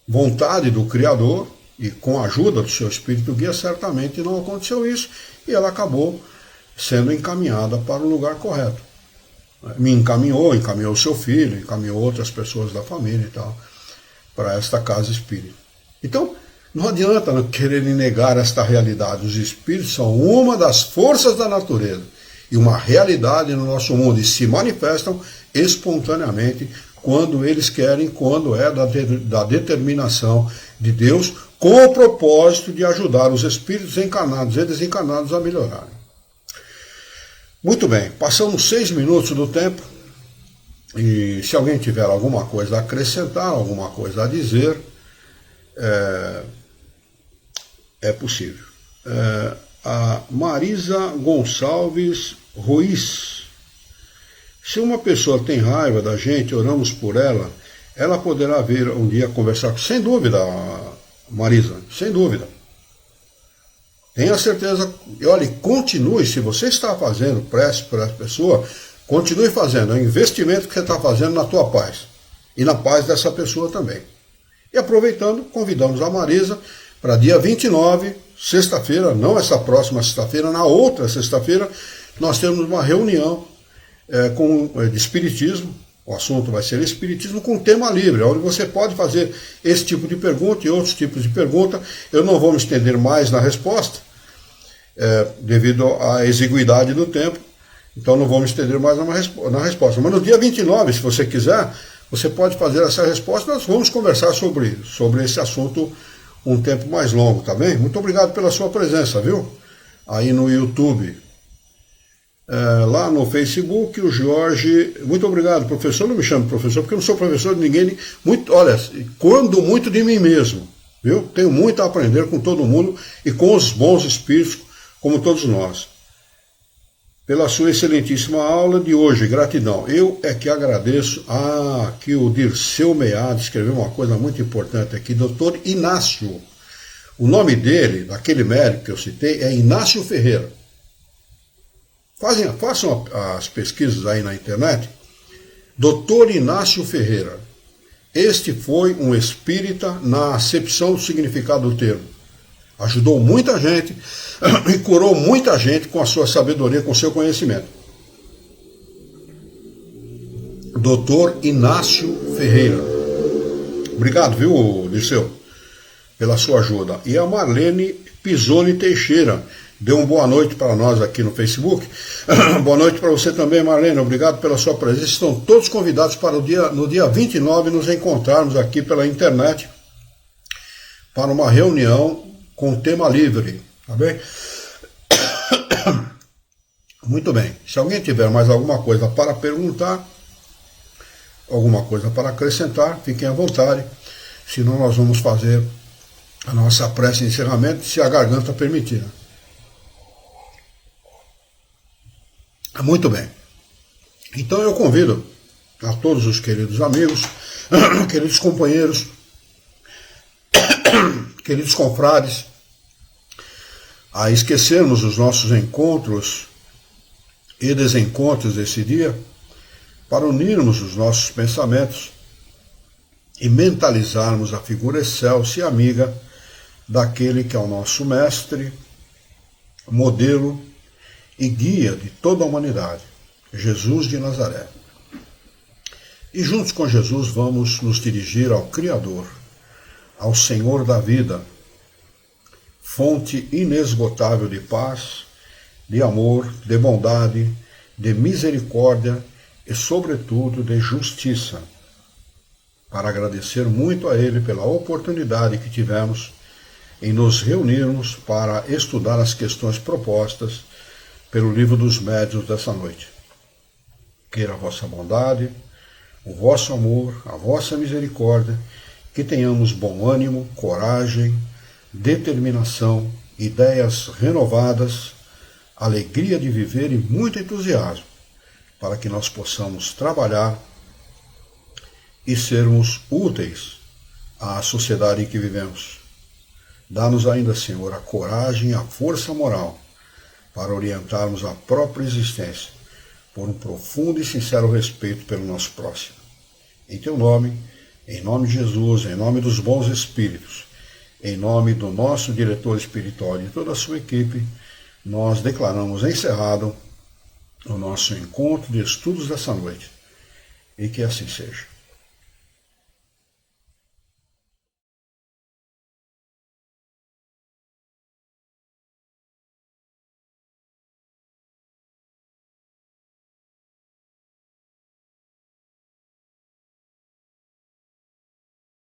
vontade do Criador e com a ajuda do seu espírito guia, certamente não aconteceu isso, e ela acabou sendo encaminhada para o lugar correto. Me encaminhou seu filho, encaminhou outras pessoas da família e tal, para esta casa espírita. Então, não adianta querer negar esta realidade. Os espíritos são uma das forças da natureza e uma realidade no nosso mundo, e se manifestam espontaneamente quando eles querem, quando é da determinação de Deus, com o propósito de ajudar os espíritos encarnados e desencarnados a melhorarem. Muito bem, passamos 6 minutos do tempo, e se alguém tiver alguma coisa a acrescentar, alguma coisa a dizer, é possível. A Marisa Gonçalves Ruiz: se uma pessoa tem raiva da gente, oramos por ela, ela poderá vir um dia conversar com... Sem dúvida, Marisa, sem dúvida. Tenha certeza, e olhe, continue, se você está fazendo prece para essa pessoa, continue fazendo, é um investimento que você está fazendo na tua paz, e na paz dessa pessoa também. E aproveitando, convidamos a Marisa para dia 29, sexta-feira, não essa próxima sexta-feira, na outra sexta-feira, nós temos uma reunião de espiritismo. O assunto vai ser espiritismo com tema livre, onde você pode fazer esse tipo de pergunta e outros tipos de pergunta. Eu não vou me estender mais na resposta, devido à exiguidade do tempo, então não vou me estender mais na resposta. Mas no dia 29, se você quiser, você pode fazer essa resposta, nós vamos conversar sobre esse assunto um tempo mais longo, tá bem? Muito obrigado pela sua presença, viu? Aí no YouTube. Lá no Facebook, o Jorge, muito obrigado, professor, não me chame professor, porque eu não sou professor de ninguém, olha, quando muito de mim mesmo, viu? Tenho muito a aprender com todo mundo e com os bons espíritos, como todos nós. Pela sua excelentíssima aula de hoje, gratidão. Eu é que agradeço. Aqui o Dirceu Meado escreveu uma coisa muito importante aqui, doutor Inácio. O nome dele, daquele médico que eu citei, é Inácio Ferreira. Façam as pesquisas aí na internet. Doutor Inácio Ferreira. Este foi um espírita na acepção do significado do termo. Ajudou muita gente e curou muita gente com a sua sabedoria, com o seu conhecimento. Doutor Inácio Ferreira. Obrigado, viu, Dirceu, pela sua ajuda. E a Marlene Pisoni Teixeira deu uma boa noite para nós aqui no Facebook. Boa noite para você também, Marlene. Obrigado pela sua presença. Estão todos convidados para no dia 29 nos encontrarmos aqui pela internet para uma reunião com tema livre. Tá bem? Muito bem. Se alguém tiver mais alguma coisa para perguntar, alguma coisa para acrescentar, fiquem à vontade. Senão nós vamos fazer a nossa prece de encerramento, se a garganta permitir. Muito bem. Então eu convido a todos os queridos amigos, queridos companheiros, queridos confrades, a esquecermos os nossos encontros e desencontros desse dia, para unirmos os nossos pensamentos e mentalizarmos a figura excelsa e amiga daquele que é o nosso mestre, modelo e guia de toda a humanidade, Jesus de Nazaré. E juntos com Jesus vamos nos dirigir ao Criador, ao Senhor da vida, fonte inesgotável de paz, de amor, de bondade, de misericórdia e, sobretudo, de justiça, para agradecer muito a Ele pela oportunidade que tivemos em nos reunirmos para estudar as questões propostas pelo Livro dos Médiuns dessa noite. Queira a vossa bondade, o vosso amor, a vossa misericórdia, que tenhamos bom ânimo, coragem, determinação, ideias renovadas, alegria de viver e muito entusiasmo, para que nós possamos trabalhar e sermos úteis à sociedade em que vivemos. Dá-nos ainda, Senhor, a coragem e a força moral para orientarmos a própria existência por um profundo e sincero respeito pelo nosso próximo. Em Teu nome, em nome de Jesus, em nome dos bons espíritos, em nome do nosso diretor espiritual e de toda a sua equipe, nós declaramos encerrado o nosso encontro de estudos dessa noite. E que assim seja.